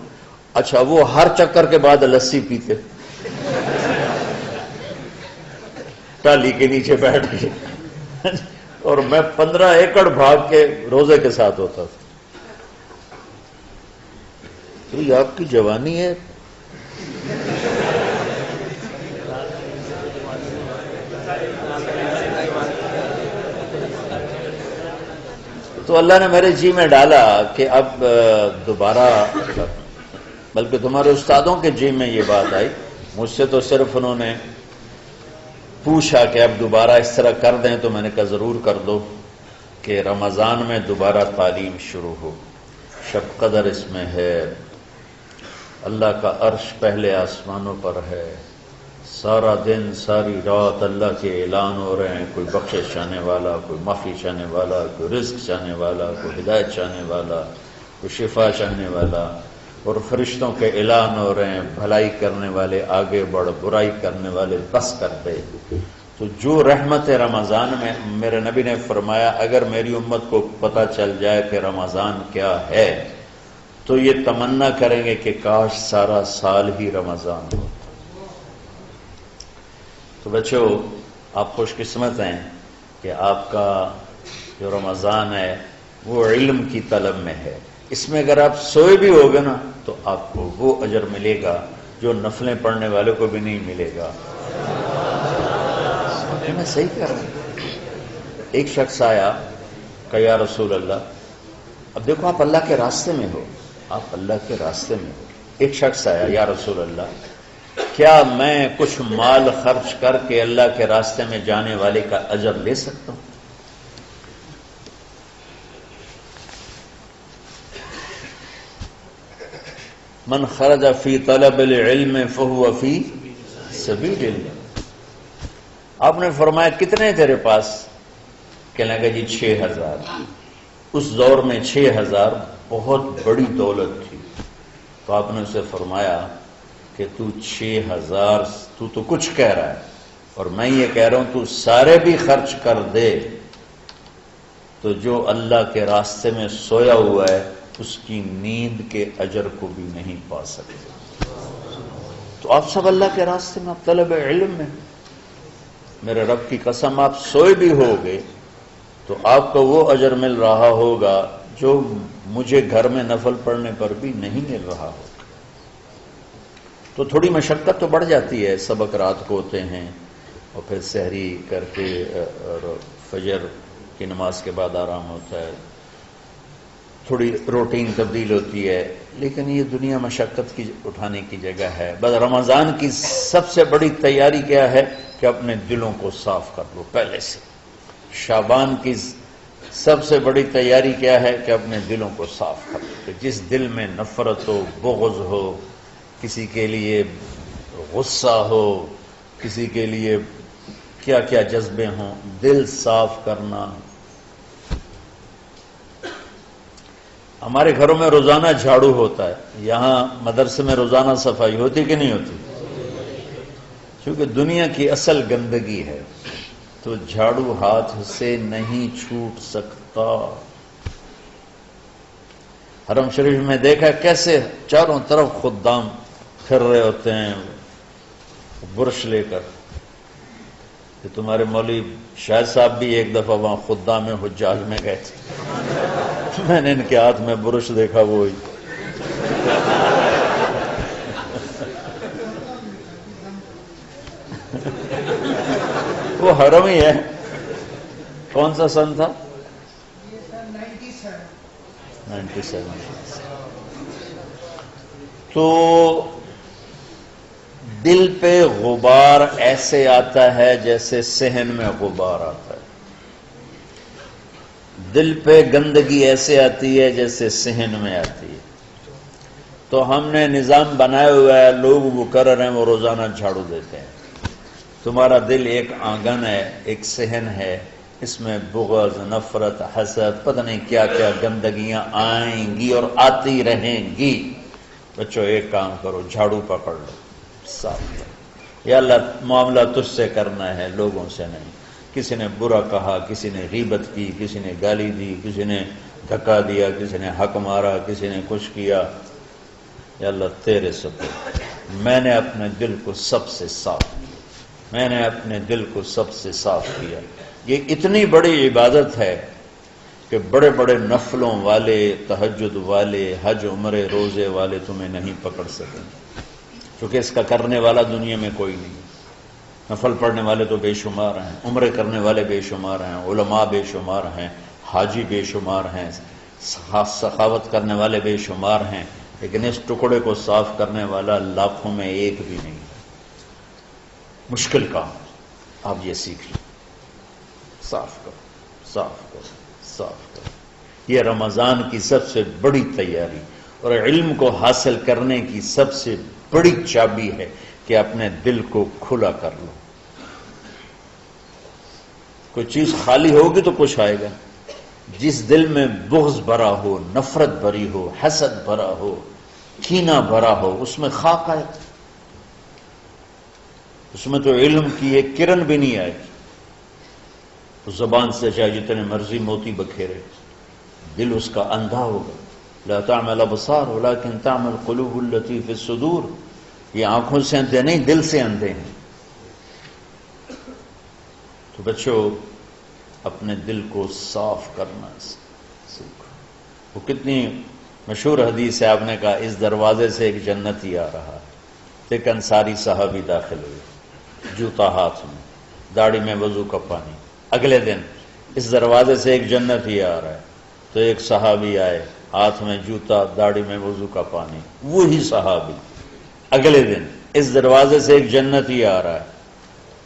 اچھا وہ ہر چکر کے بعد لسی پیتے ٹالی کے نیچے بیٹھ کے، اور میں 15 ایکڑ بھاگ کے روزے کے ساتھ ہوتا تھا۔ تو یہ آپ کی جوانی ہے؟ تو اللہ نے میرے جی میں ڈالا کہ اب دوبارہ، بلکہ تمہارے استادوں کے جی میں یہ بات آئی، مجھ سے تو صرف انہوں نے پوچھا کہ اب دوبارہ اس طرح کر دیں، تو میں نے کہا ضرور کر دو کہ رمضان میں دوبارہ تعلیم شروع ہو۔ شب قدر اس میں ہے، اللہ کا عرش پہلے آسمانوں پر ہے، سارا دن ساری رات اللہ کے اعلان ہو رہے ہیں، کوئی بخشش چاہنے والا، کوئی معافی چاہنے والا، کوئی رزق چاہنے والا، کوئی ہدایت چاہنے والا، کوئی شفا چاہنے والا، اور فرشتوں کے اعلان ہو رہے ہیں، بھلائی کرنے والے آگے بڑھ، برائی کرنے والے بس کر دے۔ تو جو رحمت رمضان میں، میرے نبی نے فرمایا اگر میری امت کو پتہ چل جائے کہ رمضان کیا ہے تو یہ تمنا کریں گے کہ کاش سارا سال ہی رمضان ہو۔ تو بچوں، آپ خوش قسمت ہیں کہ آپ کا جو رمضان ہے وہ علم کی طلب میں ہے۔ اس میں اگر آپ سوئے بھی ہوگے نا تو آپ کو وہ اجر ملے گا جو نفلیں پڑھنے والے کو بھی نہیں ملے گا۔ میں صحیح کہہ رہا ہوں۔ ایک شخص آیا کہ یا رسول اللہ، اب دیکھو آپ اللہ کے راستے میں ہو، آپ اللہ کے راستے میں ہو۔ ایک شخص آیا، یا رسول اللہ کیا میں کچھ مال خرچ کر کے اللہ کے راستے میں جانے والے کا اجر لے سکتا ہوں؟ من خرج فی طلب العلم فہو فی سبیل اللہ۔ آپ نے فرمایا کتنے تیرے پاس؟ کہنے لگا جی 6000۔ اس دور میں 6000 بہت بڑی دولت تھی۔ تو آپ نے اسے فرمایا کہ تو 6000 تو کچھ کہہ رہا ہے اور میں یہ کہہ رہا ہوں تو سارے بھی خرچ کر دے تو جو اللہ کے راستے میں سویا ہوا ہے اس کی نیند کے اجر کو بھی نہیں پا سکتے۔ تو آپ سب اللہ کے راستے میں، آپ طلب علم میں، میرے رب کی قسم آپ سوئے بھی ہوگے تو آپ کو وہ اجر مل رہا ہوگا جو مجھے گھر میں نفل پڑھنے پر بھی نہیں مل رہا ہوگا۔ تو تھوڑی مشقت تو بڑھ جاتی ہے، سبق رات کو ہوتے ہیں اور پھر سحری کر کے اور فجر کی نماز کے بعد آرام ہوتا ہے، تھوڑی روٹین تبدیل ہوتی ہے، لیکن یہ دنیا مشقت کی اٹھانے کی جگہ ہے۔ بس رمضان کی سب سے بڑی تیاری کیا ہے کہ اپنے دلوں کو صاف کر لو پہلے سے۔ شعبان کی سب سے بڑی تیاری کیا ہے کہ اپنے دلوں کو صاف کر لو، کہ جس دل میں نفرت ہو، بغض ہو، کسی کے لیے غصہ ہو، کسی کے لیے کیا کیا جذبے ہوں، دل صاف کرنا۔ ہمارے گھروں میں روزانہ جھاڑو ہوتا ہے، یہاں مدرسے میں روزانہ صفائی ہوتی کہ نہیں ہوتی؟ کیونکہ دنیا کی اصل گندگی ہے تو جھاڑو ہاتھ سے نہیں چھوٹ سکتا۔ حرم شریف میں دیکھا کیسے چاروں طرف خدام پھر رہے ہوتے ہیں برش لے کر، کہ تمہارے مولوی شاہد صاحب بھی ایک دفعہ وہاں خدام حجاج میں گئے تھے، میں نے ان کے ہاتھ میں برش دیکھا وہی۔ وہ حرم ہی ہے۔ کون سا سن تھا؟ 97۔ تو دل پہ غبار ایسے آتا ہے جیسے صحن میں غبار آتا ہے، دل پہ گندگی ایسے آتی ہے جیسے صحن میں آتی ہے۔ تو ہم نے نظام بنایا ہوا ہے، لوگ وہ کر رہے ہیں، وہ روزانہ جھاڑو دیتے ہیں۔ تمہارا دل ایک آنگن ہے، ایک صحن ہے، اس میں بغض، نفرت، حسد، پتہ نہیں کیا کیا گندگیاں آئیں گی اور آتی رہیں گی۔ بچوں ایک کام کرو، جھاڑو پکڑ لو، صاف کرو۔ یا اللہ معاملہ تجھ سے کرنا ہے، لوگوں سے نہیں۔ کسی نے برا کہا، کسی نے غیبت کی، کسی نے گالی دی، کسی نے دھکا دیا، کسی نے حق مارا، کسی نے کچھ کیا، یا اللہ تیرے سپرد، میں نے اپنے دل کو سب سے صاف کیا، میں نے اپنے دل کو سب سے صاف کیا۔ یہ اتنی بڑی عبادت ہے کہ بڑے بڑے نفلوں والے، تہجد والے، حج عمرے روزے والے تمہیں نہیں پکڑ سکیں، کیونکہ اس کا کرنے والا دنیا میں کوئی نہیں۔ نفل پڑھنے والے تو بے شمار ہیں، عمرے کرنے والے بے شمار ہیں، علماء بے شمار ہیں، حاجی بے شمار ہیں، سخاوت کرنے والے بے شمار ہیں، لیکن اس ٹکڑے کو صاف کرنے والا لاکھوں میں ایک بھی نہیں۔ مشکل کام، آپ یہ سیکھ لیں، صاف کرو، صاف کرو، صاف کرو۔ یہ رمضان کی سب سے بڑی تیاری اور علم کو حاصل کرنے کی سب سے بڑی چابی ہے کہ اپنے دل کو کھلا کر لو۔ کوئی چیز خالی ہوگی تو کچھ آئے گا۔ جس دل میں بغض بھرا ہو، نفرت بھری ہو، حسد بھرا ہو، کینہ بھرا ہو، اس میں خاک آئے، اس میں تو علم کی ایک کرن بھی نہیں آئے گی۔ اس زبان سے چاہے جتنے مرضی موتی بکھیرے، دل اس کا اندھا ہوگا۔ لا تعمى الابصار ولكن تعمى القلوب التي في الصدور۔ یہ آنکھوں سے اندھے نہیں، دل سے اندھے ہیں۔ تو بچوں، اپنے دل کو صاف کرنا سیکھو۔ وہ کتنی مشہور حدیث ہے، آپ نے کہا اس دروازے سے ایک جنتی آ رہا ہے۔ ایک انصاری صحابی داخل ہوئے، جوتا ہاتھ میں، داڑھی میں وضو کا پانی۔ اگلے دن اس دروازے سے ایک جنتی آ رہا ہے، تو ایک صحابی آئے، ہاتھ میں جوتا، داڑھی میں وضو کا پانی۔ وہی صحابی اگلے دن اس دروازے سے ایک جنتی آ رہا ہے،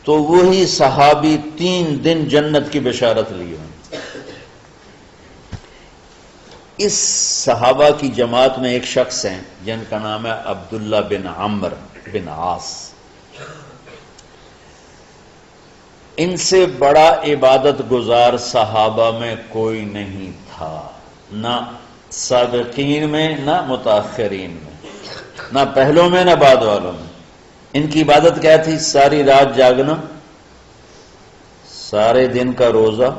تو وہی صحابی 3 دن جنت کی بشارت لیے ہیں۔ اس صحابہ کی جماعت میں ایک شخص ہیں جن کا نام ہے عبداللہ بن عمرو بن عاص۔ ان سے بڑا عبادت گزار صحابہ میں کوئی نہیں تھا، نہ سابقین میں نہ متاخرین میں، نہ پہلوں میں نہ بعد والوں میں۔ ان کی عبادت کیا تھی؟ ساری رات جاگنا، سارے دن کا روزہ،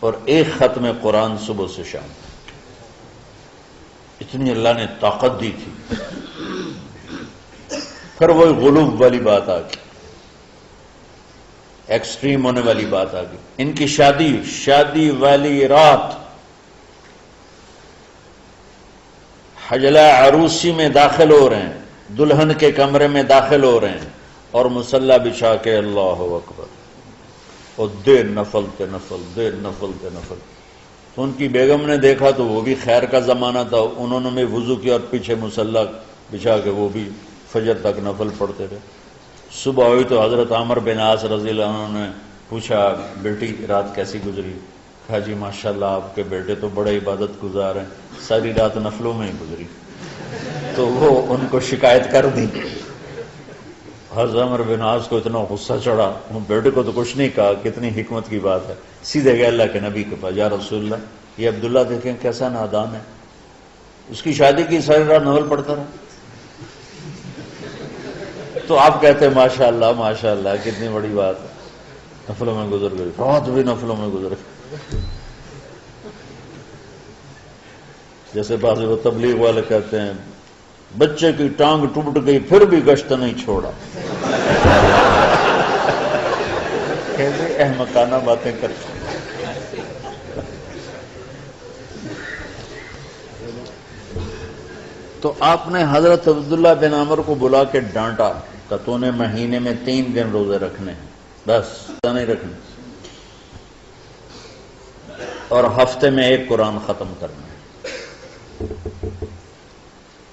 اور ایک ختم قرآن صبح سے شام۔ اتنی اللہ نے طاقت دی تھی۔ پھر وہی غلوب والی بات آ گئی، ایکسٹریم ہونے والی بات آ گئی۔ ان کی شادی والی رات حجلہ عروسی میں داخل ہو رہے ہیں، دلہن کے کمرے میں داخل ہو رہے ہیں، اور مصلی بچھا کے اللہ اکبر، اور دیر نفل تے نفل، دیر نفل تے نفل۔ تو ان کی بیگم نے دیکھا تو وہ بھی خیر کا زمانہ تھا، انہوں نے بھی وضو کیا اور پیچھے مصلی بچھا کے وہ بھی فجر تک نفل پڑھتے رہے۔ صبح ہوئی تو حضرت عمر بن عاص رضی اللہ عنہ نے پوچھا، بیٹی رات کیسی گزری؟ کہا جی ماشاءاللہ آپ کے بیٹے تو بڑے عبادت گزار ہیں، ساری رات نفلوں میں ہی گزری۔ تو وہ ان کو شکایت کر دی۔ حضرت عمر بن عاص کو اتنا غصہ چڑھا، وہ بیٹے کو تو کچھ نہیں کہا، کتنی حکمت کی بات ہے، سیدھے گئے اللہ کے نبی کے پاس، یا رسول اللہ یہ عبداللہ دیکھیں کیسا نادان ہے، اس کی شادی کی ساری رات نفل پڑھتا رہا۔ تو آپ کہتے ہیں ماشاءاللہ ماشاءاللہ کتنی بڑی بات ہے، نفلوں میں گزر گئی، رات بھی نفلوں میں گزر گئی۔ جیسے بعض وہ تبلیغ والے کہتے ہیں بچے کی ٹانگ ٹوٹ گئی پھر بھی گشت نہیں چھوڑا۔ کیسے احمقانہ باتیں کرتے ہیں۔ تو آپ نے حضرت عبداللہ بن عمر کو بلا کے ڈانٹا کہ تو نے مہینے میں 3 دن روزے رکھنے ہیں، بس نہیں رکھنے، اور ہفتے میں 1 قرآن ختم کرنا ہے۔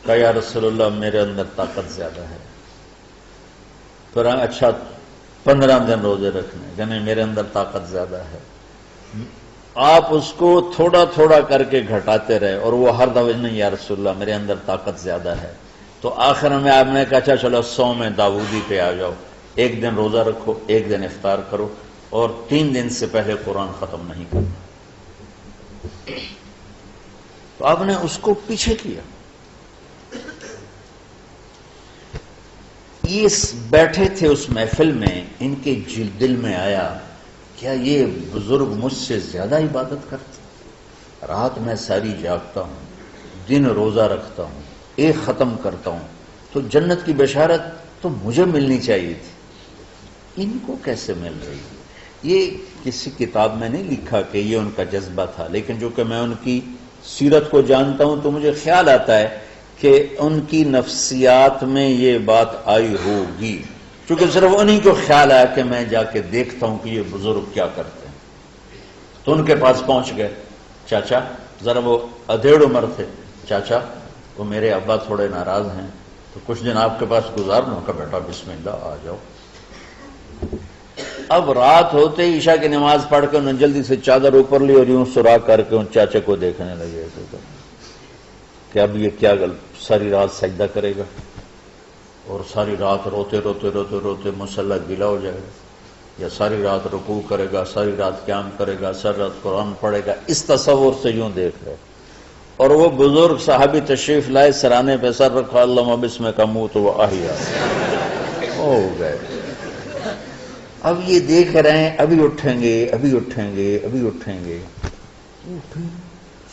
کہا یا رسول اللہ میرے اندر طاقت زیادہ ہے۔ پھر اچھا 15 دن روزے رکھنے، یعنی میرے اندر طاقت زیادہ ہے۔ آپ اس کو تھوڑا تھوڑا کر کے گھٹاتے رہے، اور وہ ہر دفعہ نہیں یا رسول اللہ میرے اندر طاقت زیادہ ہے۔ تو آخر میں آپ نے کہا اچھا چلو 100 میں داؤدی پہ آ جاؤ، 1 دن روزہ رکھو، 1 دن افطار کرو، اور 3 دن سے پہلے قرآن ختم نہیں کرنا۔ تو آپ نے اس کو پیچھے کیا۔ یہ بیٹھے تھے اس محفل میں، ان کے دل میں آیا کیا یہ بزرگ مجھ سے زیادہ عبادت کرتے؟ رات میں ساری جاگتا ہوں، دن روزہ رکھتا ہوں، ایک ختم کرتا ہوں، تو جنت کی بشارت تو مجھے ملنی چاہیے تھی، ان کو کیسے مل رہی ہے؟ یہ کسی کتاب میں نہیں لکھا کہ یہ ان کا جذبہ تھا، لیکن جو کہ میں ان کی سیرت کو جانتا ہوں تو مجھے خیال آتا ہے کہ ان کی نفسیات میں یہ بات آئی ہوگی، چونکہ صرف انہی کو خیال آیا کہ میں جا کے دیکھتا ہوں کہ یہ بزرگ کیا کرتے ہیں، تو ان کے پاس پہنچ گئے۔ چاچا، ذرا وہ ادھیڑ عمر تھے، چاچا وہ میرے ابا تھوڑے ناراض ہیں تو کچھ دن آپ کے پاس گزارنا کا، بیٹا بسم اللہ آ جاؤ۔ اب رات ہوتے ہی عشاء کی نماز پڑھ کے انہوں نے جلدی سے چادر اوپر لی اور یوں سراغ کر کے ان چاچے کو دیکھنے لگے کہ اب یہ کیا ساری رات سجدہ کرے گا اور ساری رات روتے روتے روتے روتے مصلی گیلا ہو جائے گا، یا ساری رات رکوع کرے گا، ساری رات قیام کرے گا، ساری رات قرآن پڑھے گا، اس تصور سے یوں دیکھ رہے۔ اور وہ بزرگ صحابی تشریف لائے، سرانے پہ سر رکھا، اللہم بسمک اموت و احیا، ہو گئے۔ اب یہ دیکھ رہے ہیں ابھی اٹھیں گے، ابھی اٹھیں گے، ابھی اٹھیں گے،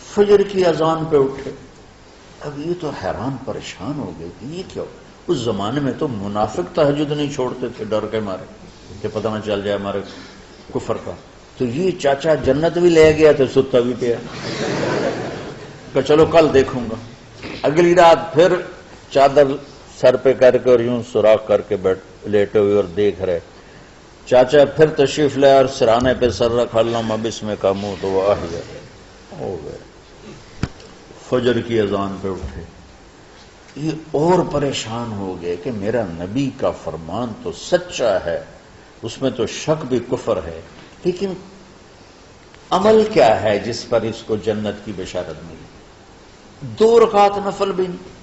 فجر کی اذان پہ اٹھے۔ اب یہ تو حیران پریشان ہو گئے کہ یہ کیا ہو؟ اس زمانے میں تو منافق تہجد نہیں چھوڑتے تھے ڈر کے مارے کہ پتہ نہ چل جائے ہمارے کفر کا، تو یہ چاچا جنت بھی لے گیا تو ستا بھی پیا کہ چلو کل دیکھوں گا۔ اگلی رات پھر چادر سر پہ کر کے اور یوں سوراخ کر کے لیٹے ہوئے اور دیکھ رہے۔ چاچا پھر تشریف لے اور سرانے پہ سر رکھا، اللہم بسمک اموت و احیا، ہو گئے۔ فجر کی اذان پہ اٹھے، یہ اور پریشان ہو گئے کہ میرا نبی کا فرمان تو سچا ہے، اس میں تو شک بھی کفر ہے، لیکن عمل کیا ہے جس پر اس کو جنت کی بشارت ملی؟ 2 رکعت نفل بھی نہیں۔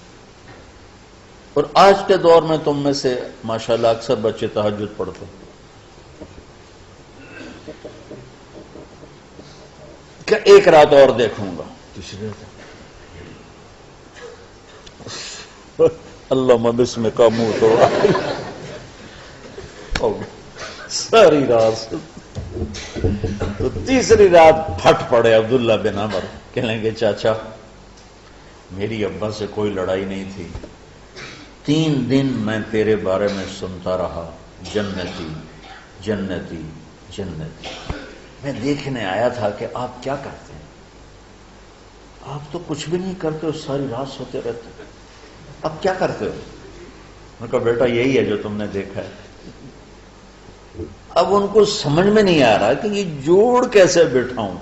اور آج کے دور میں تم میں سے ماشاءاللہ اکثر بچے تہجد پڑھتے ہیں کہ ایک رات اور دیکھوں گا، تیسری رات اللہم بسمک اموت و احیا، ساری رات۔ تو تیسری رات پھٹ پڑے عبداللہ بن عمر، کہنے لگے چاچا میری ابا سے کوئی لڑائی نہیں تھی، 3 دن میں تیرے بارے میں سنتا رہا، جنتی جنتی جنتی، میں دیکھنے آیا تھا کہ آپ کیا کرتے ہیں، آپ تو کچھ بھی نہیں کرتے ہو، ساری رات سوتے رہتے، اب کیا کرتے ہو؟ میں کہا بیٹا یہی ہے جو تم نے دیکھا ہے۔ اب ان کو سمجھ میں نہیں آ رہا کہ یہ جوڑ کیسے بٹھاؤں،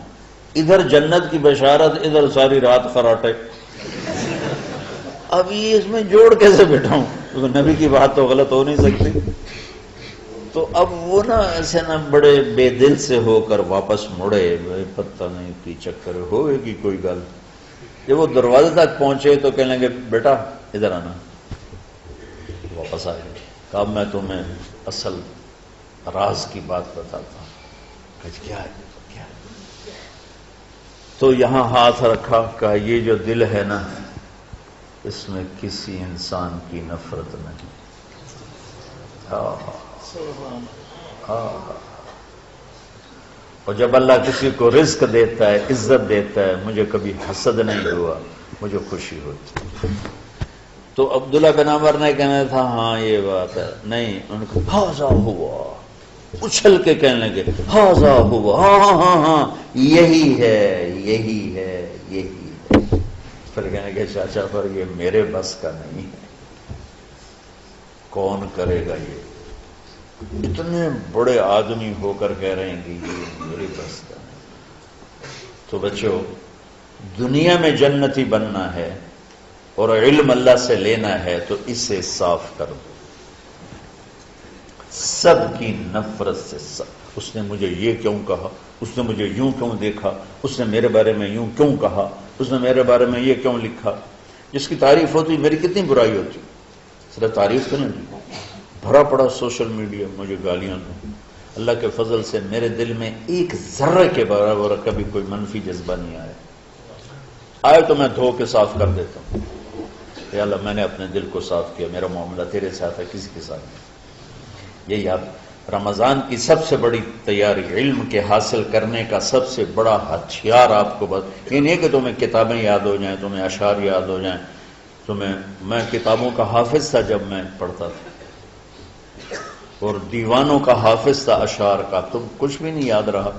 ادھر جنت کی بشارت، ادھر ساری رات خراٹے، اب یہ اس میں جوڑ کیسے بٹھاؤں؟ نبی کی بات تو غلط ہو نہیں سکتی۔ تو اب وہ نا ایسے نا بڑے بے دل سے ہو کر واپس مڑے، پتہ نہیں کی چکر ہوئے گی کوئی گل۔ جب وہ دروازے تک پہنچے تو کہنے لگے بیٹا ادھر آنا، واپس آ گئے۔ اب میں تمہیں اصل راز کی بات بتاتا ہوں کہ کیا ہے کیا ہے۔ تو یہاں ہاتھ رکھا، کہا یہ جو دل ہے نا اس میں کسی انسان کی نفرت نہیں۔ اور جب اللہ کسی کو رزق دیتا ہے، عزت دیتا ہے، مجھے کبھی حسد نہیں ہوا، مجھے خوشی ہوتی۔ تو عبداللہ بن عمر نے کہنا تھا ہاں یہ بات ہے، نہیں، ان کو ہاذا ہوا، اچھل کے کہنے لگے ہاذا ہوا، ہاں ہاں ہاں ہاں یہی ہے یہی ہے یہی ہے۔ پھر کہنے لگے چاچا پر یہ میرے بس کا نہیں ہے، کون کرے گا یہ؟ اتنے بڑے آدمی ہو کر کہہ رہے ہیں کہ یہ میرے بس کا نہیں۔ تو بچوں، دنیا میں جنتی بننا ہے اور علم اللہ سے لینا ہے تو اسے صاف کر دو، سب کی نفرت سے سب۔ اس نے مجھے یہ کیوں کہا، اس نے مجھے یوں کیوں دیکھا، اس نے میرے بارے میں یوں کیوں کہا، اس نے میرے بارے میں یہ کیوں لکھا۔ جس کی تعریف ہوتی میری کتنی برائی ہوتی، صرف تعریف تو نہیں، بھرا پڑا سوشل میڈیا مجھے گالیاں دوں۔ اللہ کے فضل سے میرے دل میں ایک ذرے کے برابر کبھی کوئی منفی جذبہ نہیں آیا، آئے تو میں دھو کے صاف کر دیتا ہوں، کہ اللہ میں نے اپنے دل کو صاف کیا، میرا معاملہ تیرے ساتھ ہے، کسی کے ساتھ نہیں۔ یہی آپ رمضان کی سب سے بڑی تیاری علم کے حاصل کرنے کا سب سے بڑا ہتھیار آپ کو بس یہ نہیں کہ تمہیں کتابیں یاد ہو جائیں، تمہیں اشعار یاد ہو جائیں، میں کتابوں کا حافظ تھا جب میں پڑھتا تھا، اور دیوانوں کا حافظ تھا اشعار کا، تم کچھ بھی نہیں یاد رہا،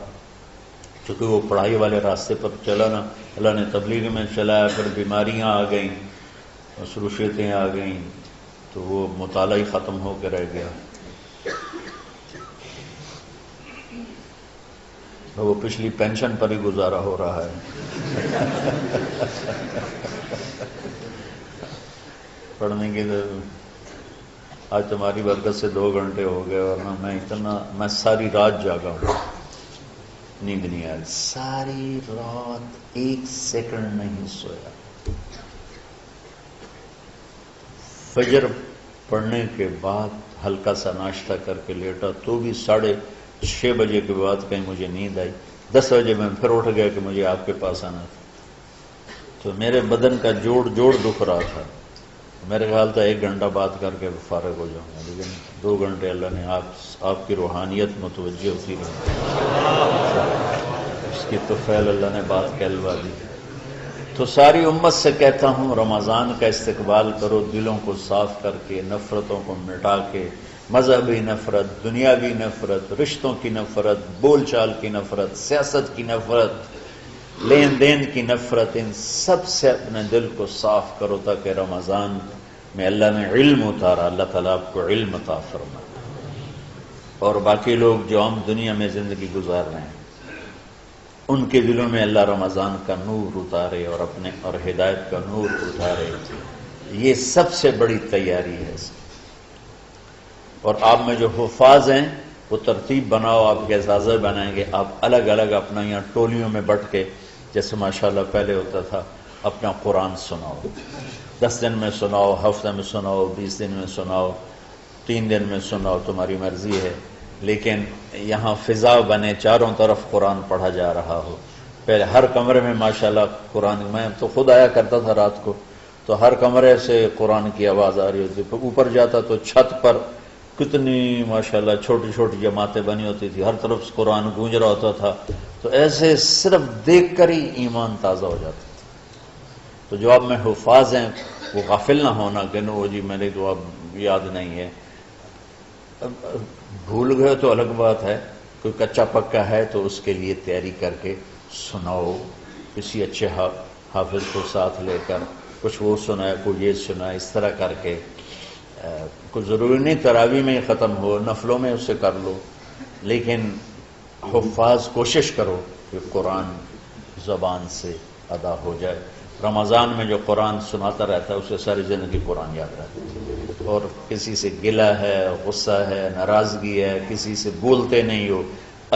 چونکہ وہ پڑھائی والے راستے پر چلا نا، اللہ نے تبلیغ میں چلایا، پھر بیماریاں آ گئیں، مصروفیتیں آ گئیں، تو وہ مطالعہ ہی ختم ہو کے رہ گیا۔ وہ پچھلی پینشن پر ہی گزارا ہو رہا ہے۔ پڑھنے کی آج تمہاری برکت سے 2 گھنٹے ہو گئے، ورنہ میں ساری رات جاگا ہوں، نیند نہیں آئی، ساری رات 1 سیکنڈ نہیں سویا۔ فجر پڑھنے کے بعد ہلکا سا ناشتہ کر کے لیٹا تو بھی 6:30 بجے کے بعد کہیں مجھے نیند آئی، 10 بجے میں پھر اٹھ گیا کہ مجھے آپ کے پاس آنا تھا، تو میرے بدن کا جوڑ دکھ رہا تھا، میرے خیال تھا 1 گھنٹہ بات کر کے فارغ ہو جاؤں گا، لیکن 2 گھنٹے اللہ نے آپ کی روحانیت متوجہ ہوتی رہی، اس کی طفیل اللہ نے بات کہلوا دی۔ تو ساری امت سے کہتا ہوں رمضان کا استقبال کرو، دلوں کو صاف کر کے، نفرتوں کو مٹا کے، مذہبی نفرت، دنیاوی نفرت، رشتوں کی نفرت، بول چال کی نفرت، سیاست کی نفرت، لین دین کی نفرت، ان سب سے اپنے دل کو صاف کرو تاکہ رمضان میں اللہ نے علم اتارا، اللہ تعالیٰ آپ کو علم عطا فرمائے، اور باقی لوگ جو عام دنیا میں زندگی گزار رہے ہیں ان کے دلوں میں اللہ رمضان کا نور اتارے اور ہدایت کا نور اتارے، یہ سب سے بڑی تیاری ہے۔ اور آپ میں جو حفاظ ہیں وہ ترتیب بناؤ، آپ کے اعزازہ بنائیں گے، آپ الگ الگ اپنا یہاں ٹولیوں میں بٹ کے، جیسے ماشاءاللہ پہلے ہوتا تھا، اپنا قرآن سناؤ، 10 دن میں سناؤ، ہفتہ میں سناؤ، 20 دن میں سناؤ، 3 دن میں سناؤ، تمہاری مرضی ہے، لیکن یہاں فضا بنے، چاروں طرف قرآن پڑھا جا رہا ہو۔ پہلے ہر کمرے میں ماشاءاللہ قرآن، میں تو خود آیا کرتا تھا رات کو، تو ہر کمرے سے قرآن کی آواز آ رہی ہوتی، پھر اوپر جاتا تو چھت پر کتنی ماشاءاللہ چھوٹی چھوٹی جماعتیں بنی ہوتی تھی، ہر طرف سے قرآن گونج رہا ہوتا تھا، تو ایسے صرف دیکھ کر ہی ایمان تازہ ہو جاتا تھا۔ تو جو آپ میں حفاظ ہیں وہ غافل نہ ہونا کہ نو جی میرے تو اب یاد نہیں ہے، بھول گئے تو الگ بات ہے، کوئی کچا پکا ہے تو اس کے لیے تیاری کر کے سناؤ، کسی اچھے حافظ کو ساتھ لے کر، کچھ وہ سنائے، کوئی یہ سنائے، اس طرح کر کے، کوئی ضروری نہیں تراویح میں ہی ختم ہو، نفلوں میں اسے کر لو، لیکن حفاظ کوشش کرو کہ قرآن زبان سے ادا ہو جائے۔ رمضان میں جو قرآن سناتا رہتا ہے اسے ساری زندگی قرآن یاد رہتا ہے، اور کسی سے گلہ ہے، غصہ ہے، ناراضگی ہے، کسی سے بولتے نہیں ہو،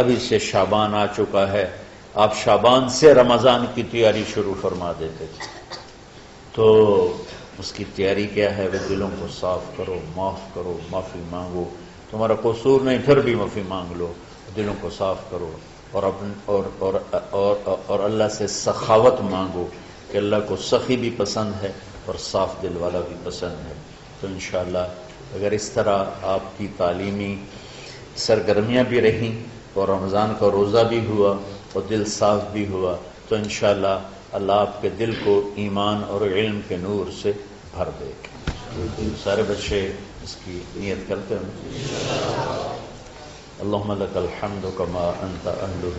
ابھی سے شعبان آ چکا ہے، آپ شعبان سے رمضان کی تیاری شروع فرما دیتے تھے، تو اس کی تیاری کیا ہے؟ وہ دلوں کو صاف کرو، معاف کرو، معافی مانگو، تمہارا قصور نہیں پھر بھی معافی مانگ لو، دلوں کو صاف کرو، اور اللہ سے سخاوت مانگو کہ اللہ کو سخی بھی پسند ہے اور صاف دل والا بھی پسند ہے۔ تو انشاءاللہ اگر اس طرح آپ کی تعلیمی سرگرمیاں بھی رہیں اور رمضان کا روزہ بھی ہوا اور دل صاف بھی ہوا تو انشاءاللہ اللہ آپ کے دل کو ایمان اور علم کے نور سے بھر دے گا۔ سارے بچے اس کی نیت کرتے ہیں۔ اللهم لك الحمد كما أنت أهله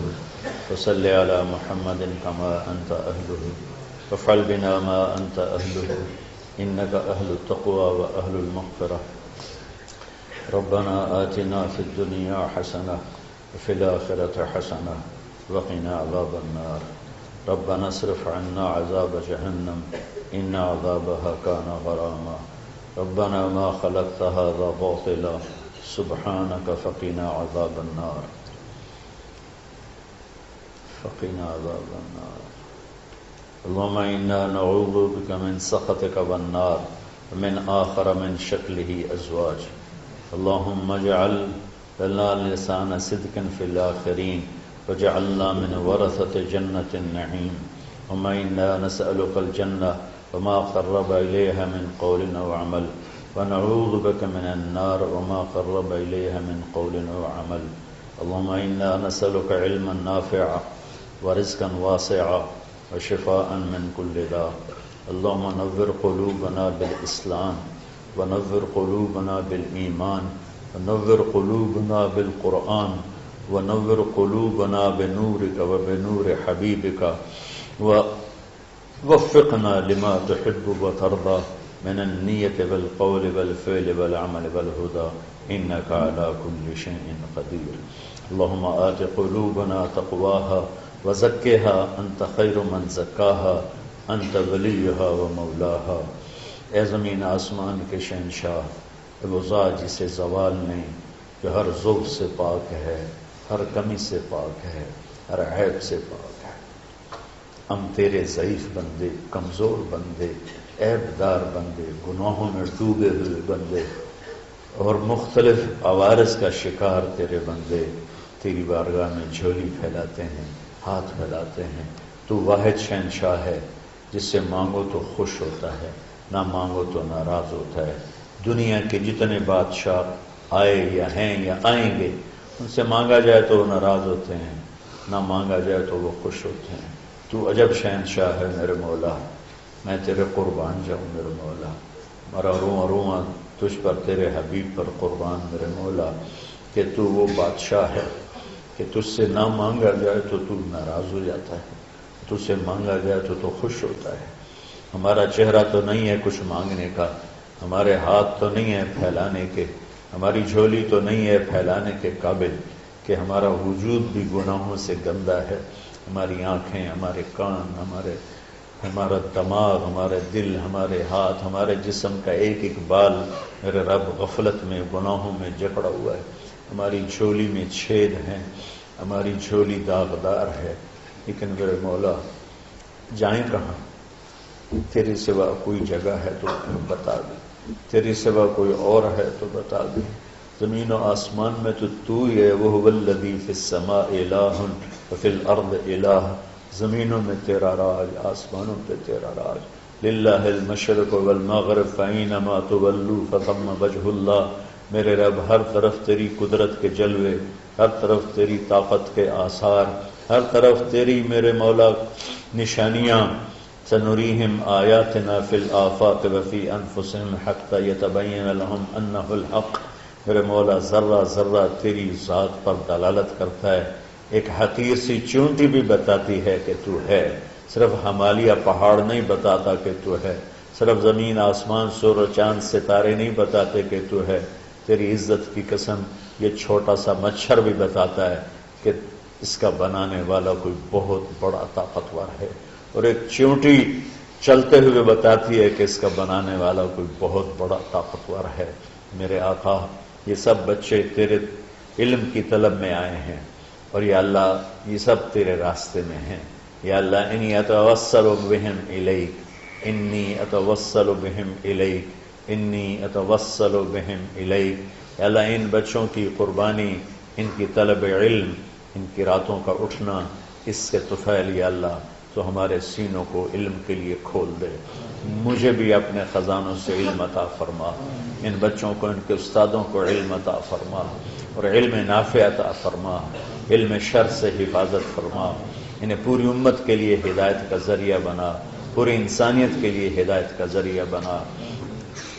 وصل على محمد كما أنت أهله وافعل بنا ما أنت أهله إنك أهل التقوى وأهل المغفرة ربنا آتنا في الدنيا حسنة وفي الآخرة حسنة وقنا عذاب النار ربنا اصرف عنا عذاب جهنم إن عذابها كان غراما ربنا ما خلقت هذا باطلا سبحانك فقنا عذاب النار فقنا عذاب النار اللهم إنا نعوذ بك من سخطك والنار ومن آخر من شكله أزواج اللهم اجعل لنا لسان صدق في الآخرين وجعلنا من ورثة جنة النعيم وما إنا نسألك الجنة وما قرب إليها من قول أو عمل ونعوذ بك من النار وما قرب إليها من قول أو عمل. اللهم إنا نسألك علما نافعا ورزقا واسعا وشفاء من كل داء. اللهم نور قلوبنا بالإسلام ونور قلوبنا بالإيمان ونور قلوبنا بالقرآن ونور قلوبنا بنورك وبنور حبيبك ووفقنا لما تحب وترضى من النية والقول والفعل والعمل والهدى إنك على كل شيء قدير. اللهم آت قلوبنا تقواها وزكها أنت خير من زكاها أنت وليها ومولاها. اے زمین آسمان کے شہنشاہ، وہ ذات جسے زوال نہیں، جو ہر ذوق سے پاک ہے، ہر کمی سے پاک ہے، ہر عیب سے پاک ہے. ہم تیرے ضعیف بندے، کمزور بندے، عیب دار بندے، گناہوں میں ڈوبے ہوئے بندے اور مختلف عوارض کا شکار تیرے بندے تیری بارگاہ میں جھولی پھیلاتے ہیں، ہاتھ پھیلاتے ہیں. تو واحد شہنشاہ ہے جس سے مانگو تو خوش ہوتا ہے، نہ مانگو تو ناراض ہوتا ہے. دنیا کے جتنے بادشاہ آئے یا ہیں یا آئیں گے، ان سے مانگا جائے تو وہ ناراض ہوتے ہیں، نہ مانگا جائے تو وہ خوش ہوتے ہیں. تو عجب شہنشاہ ہے میرے مولا، میں تیرے قربان جاؤں میرے مولا. مرا رواں رواں تجھ پر، تیرے حبیب پر قربان میرے مولا، کہ تو وہ بادشاہ ہے کہ تجھ سے نہ مانگا جائے تو تو ناراض ہو جاتا ہے، تجھ سے مانگا جائے تو خوش ہوتا ہے. ہمارا چہرہ تو نہیں ہے کچھ مانگنے کا، ہمارے ہاتھ تو نہیں ہے پھیلانے کے، ہماری جھولی تو نہیں ہے پھیلانے کے قابل، کہ ہمارا وجود بھی گناہوں سے گندا ہے. ہماری آنکھیں، ہمارے کان، ہمارا دماغ، ہمارے دل، ہمارے ہاتھ، ہمارے جسم کا ایک ایک بال میرے رب غفلت میں، گناہوں میں جکڑا ہوا ہے. ہماری جھولی میں چھید ہیں، ہماری جھولی داغدار ہے. لیکن میرے مولا جائیں کہاں؟ تیرے سوا کوئی جگہ ہے تو بتا دے، تیرے سوا کوئی اور ہے تو بتا دے. زمین و آسمان میں تو ہی ہے. وَهُوَ الَّذِي فِي السَّمَاءِ إِلَٰهٌ وَفِي الْأَرْضِ إِلَٰهٌ. زمینوں میں تیرا راج، آسمانوں پہ تیرا راج. لِلَّهِ الْمَشْرِقُ وَالْمَغْرِبُ فَأَيْنَمَا تُوَلُّوا فَثَمَّ وَجْهُ اللَّهِ. میرے رب ہر طرف تیری قدرت کے جلوے، ہر طرف تیری طاقت کے آثار، ہر طرف تیری میرے مولا نشانیاں. سنریہم آیاتنا فی الآفاق وفی انفسہم حتی یتبین لہم انہ الحق. میرے مولا ذرہ ذرہ تیری ذات پر دلالت کرتا ہے. ایک حقیر سی چونٹی بھی بتاتی ہے کہ تو ہے. صرف ہمالیہ پہاڑ نہیں بتاتا کہ تو ہے، صرف زمین آسمان سور و چاند ستارے نہیں بتاتے کہ تو ہے. تیری عزت کی قسم یہ چھوٹا سا مچھر بھی بتاتا ہے کہ اس کا بنانے والا کوئی بہت بڑا طاقتور ہے. اور ایک چونٹی چلتے ہوئے بتاتی ہے کہ اس کا بنانے والا کوئی بہت بڑا طاقتور ہے. میرے آقا یہ سب بچے تیرے علم کی طلب میں آئے ہیں، اور یا اللہ یہ سب تیرے راستے میں ہیں. یا اللہ انی اتوسل بہم الیک، انی اتوسل بہم الیک، انی اتوسل بہم الیک. یا اللہ ان بچوں کی قربانی، ان کی طلب علم، ان کی راتوں کا اٹھنا، اس سے طفیل یا اللہ تو ہمارے سینوں کو علم کے لیے کھول دے. مجھے بھی اپنے خزانوں سے علم عطا فرما، ان بچوں کو، ان کے استادوں کو علم عطا فرما، اور علم نافع عطا فرما، علم شر سے حفاظت فرما. انہیں پوری امت کے لیے ہدایت کا ذریعہ بنا، پوری انسانیت کے لیے ہدایت کا ذریعہ بنا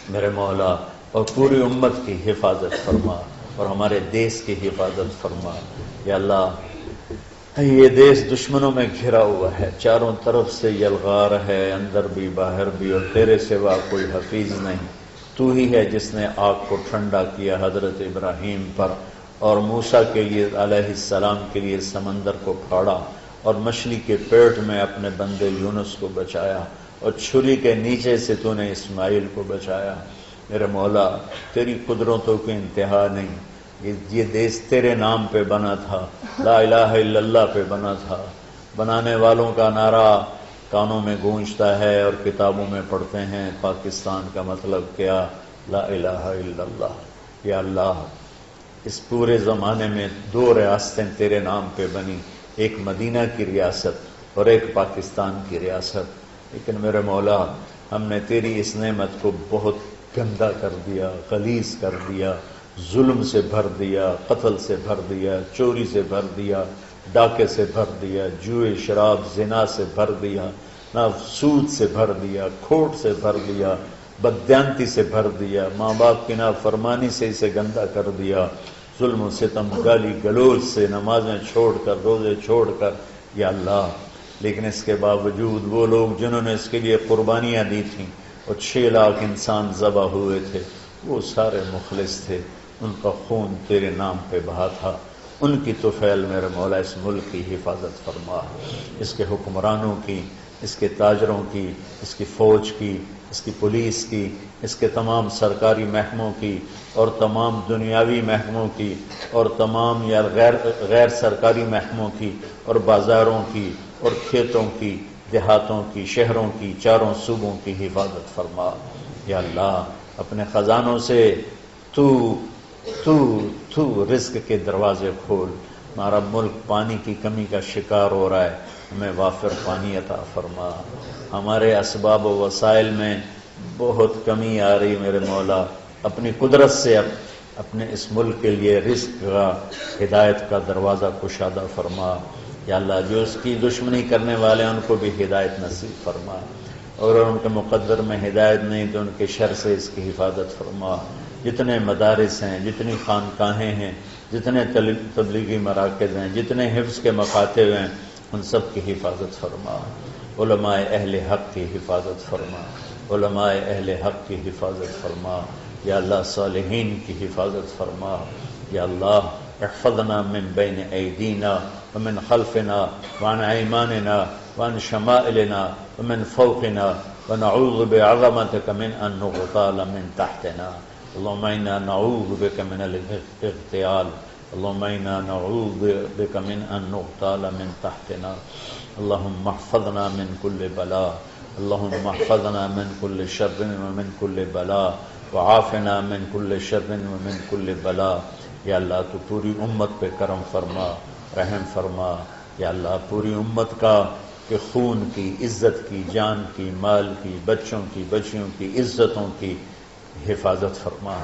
میرے مولا. اور پوری امت کی حفاظت فرما، اور ہمارے دیس کی حفاظت فرما. یا اللہ یہ دیس دشمنوں میں گھرا ہوا ہے، چاروں طرف سے یلغار ہے، اندر بھی باہر بھی، اور تیرے سوا کوئی حفیظ نہیں. تو ہی ہے جس نے آگ کو ٹھنڈا کیا حضرت ابراہیم پر، اور موسیٰ کے لیے علیہ السلام کے لیے سمندر کو پھاڑا، اور مچھلی کے پیٹ میں اپنے بندے یونس کو بچایا، اور چھری کے نیچے سے تو نے اسماعیل کو بچایا. میرے مولا تیری قدرتوں کی انتہا نہیں. یہ دیس تیرے نام پہ بنا تھا، لا الہ الا اللہ پہ بنا تھا. بنانے والوں کا نعرہ کانوں میں گونجتا ہے اور کتابوں میں پڑھتے ہیں، پاکستان کا مطلب کیا؟ لا الہ الا اللہ. یا اللہ اس پورے زمانے میں 2 ریاستیں تیرے نام پہ بنی، ایک مدینہ کی ریاست اور ایک پاکستان کی ریاست. لیکن میرے مولا ہم نے تیری اس نعمت کو بہت گندا کر دیا، غلیظ کر دیا، ظلم سے بھر دیا، قتل سے بھر دیا، چوری سے بھر دیا، ڈاکے سے بھر دیا، جوئے شراب زنا سے بھر دیا، نہ سود سے بھر دیا، کھوٹ سے بھر دیا، بددیانتی سے بھر دیا، ماں باپ کی نافرمانی سے اسے گندا کر دیا، ظلم و ستم، گالی گلوچ سے، نمازیں چھوڑ کر، روزے چھوڑ کر، یا اللہ۔ لیکن اس کے باوجود وہ لوگ جنہوں نے اس کے لیے قربانیاں دی تھیں، اور 6 لاکھ انسان ذبح ہوئے تھے، وہ سارے مخلص تھے، ان کا خون تیرے نام پہ بہا تھا، ان کی طفیل میرے مولا اس ملک کی حفاظت فرما، اس کے حکمرانوں کی، اس کے تاجروں کی، اس کی فوج کی، اس کی پولیس کی، اس کے تمام سرکاری محکموں کی، اور تمام دنیاوی محکموں کی، اور تمام یا غیر سرکاری محکموں کی، اور بازاروں کی، اور کھیتوں کی، دیہاتوں کی، شہروں کی، چاروں صوبوں کی حفاظت فرما۔ یا اللہ اپنے خزانوں سے تو رزق کے دروازے کھول۔ ہمارا ملک پانی کی کمی کا شکار ہو رہا ہے، ہمیں وافر پانی عطا فرما۔ ہمارے اسباب و وسائل میں بہت کمی آ رہی میرے مولا، اپنی قدرت سے اپنے اس ملک کے لیے رزق کا، ہدایت کا دروازہ کشادہ فرما۔ یا اللہ جو اس کی دشمنی کرنے والے ہیں ان کو بھی ہدایت نصیب فرما، اور ان کے مقدر میں ہدایت نہیں تو ان کے شر سے اس کی حفاظت فرما۔ جتنے مدارس ہیں، جتنی خانقاہیں ہیں، جتنے تبلیغی مراکز ہیں، جتنے حفظ کے مکاتب ہیں، ان سب کی حفاظت فرما۔ علماء اہل حق کی حفاظت فرما، علماء اہل حق کی حفاظت فرما۔ یا اللہ صالحین کی حفاظت فرما۔ یا اللہ احفظنا من بین ایدینا ومن خلفنا وعن ایماننا وعن شمائلنا ومن فوقنا ونعوذ بعظمتك من ان نغتال من تحتنا۔ اللهم انا نعوذ بك من الاغتيال، اللهم انا نعوذ بك من ان نغتال من تحتنا۔ اللهم احفظنا من كل بلاء، اللهم احفظنا من كل شر ومن كل بلاء، وعافنا من كل شر ومن كل بلاء۔ یا اللہ تو پوری امت پہ کرم فرما، رحم فرما۔ یا اللہ پوری امت کا کہ خون کی، عزت کی، جان کی، مال کی، بچوں کی، بچیوں کی، عزتوں کی حفاظت فرما۔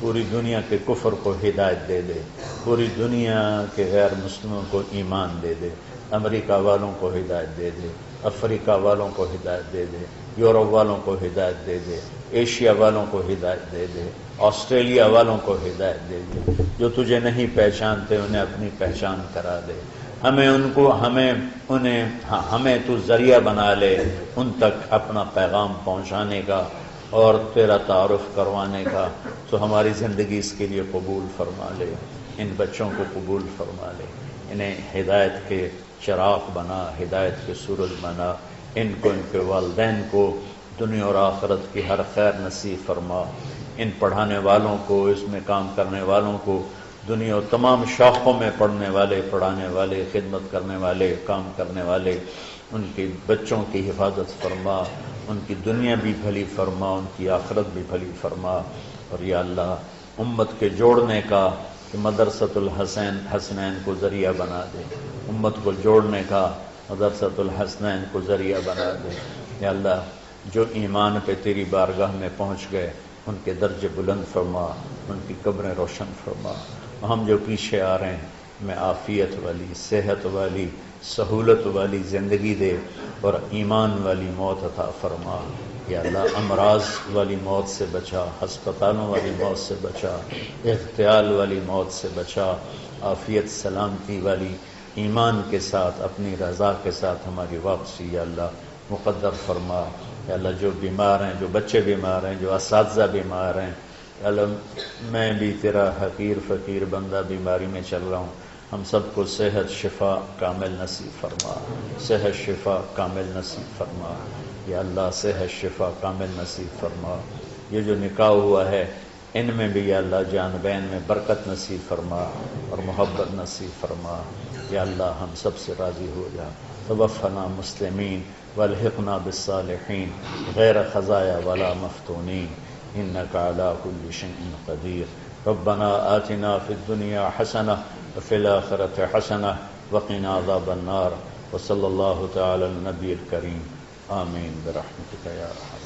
پوری دنیا کے کفر کو ہدایت دے دے، پوری دنیا کے غیر مسلموں کو ایمان دے دے، امریکہ والوں کو ہدایت دے دے، افریقہ والوں کو ہدایت دے دے، یورپ والوں کو ہدایت دے دے، ایشیا والوں کو ہدایت دے دے، آسٹریلیا والوں کو ہدایت دے دے۔ جو تجھے نہیں پہچانتے انہیں اپنی پہچان کرا دے، ہمیں تو ذریعہ بنا لے ان تک اپنا پیغام پہنچانے کا اور تیرا تعارف کروانے کا۔ تو ہماری زندگی اس کے لیے قبول فرما لے، ان بچوں کو قبول فرما لے، انہیں ہدایت کے چراغ بنا، ہدایت کے سورج بنا، ان کو، ان کے والدین کو دنیا اور آخرت کی ہر خیر نصیب فرما۔ ان پڑھانے والوں کو، اس میں کام کرنے والوں کو، دنیا و تمام شاخوں میں پڑھنے والے، پڑھانے والے، خدمت کرنے والے، کام کرنے والے، ان کے بچوں کی حفاظت فرما، ان کی دنیا بھی بھلی فرما، ان کی آخرت بھی بھلی فرما۔ اور یا اللہ امت کے جوڑنے کا کہ مدرسۃ الحسنین کو ذریعہ بنا دے، امت کو جوڑنے کا مدرسۃ الحسنین کو ذریعہ بنا دے۔ یا اللہ جو ایمان پہ تیری بارگاہ میں پہنچ گئے ان کے درجے بلند فرما، ان کی قبریں روشن فرما۔ ہم جو پیچھے آ رہے ہیں میں عافیت والی، صحت والی، سہولت والی زندگی دے اور ایمان والی موت عطا فرما۔ یا اللہ امراض والی موت سے بچا، ہسپتالوں والی موت سے بچا، اغتیال والی موت سے بچا، عافیت سلامتی والی ایمان کے ساتھ اپنی رضا کے ساتھ ہماری واپسی یا اللہ مقدر فرما۔ یا اللہ جو بیمار ہیں، جو بچے بیمار ہیں، جو اساتذہ بیمار ہیں، یا اللہ میں بھی تیرا حقیر فقیر بندہ بیماری میں چل رہا ہوں، ہم سب کو صحت شفا کامل نصیب فرما، صحت شفا کامل نصیب فرما۔ یا اللہ صحت شفا کامل نصیب فرما۔ یہ جو نکاح ہوا ہے ان میں بھی یا اللہ جان بین میں برکت نصیب فرما اور محبت نصیب فرما۔ یا اللہ ہم سب سے راضی ہو جا۔ توفنا مسلمین والحقنا بالصالحین غیر خزایا ولا مفتونین انک علی کل شیء قدیر۔ ربنا آتنا فی الدنیا حسنہ وفی الآخرۃ حسنہ وقنا عذاب النار، وصلی اللہ تعالی علی النبی الکریم، آمین برحمتک یا ارحم۔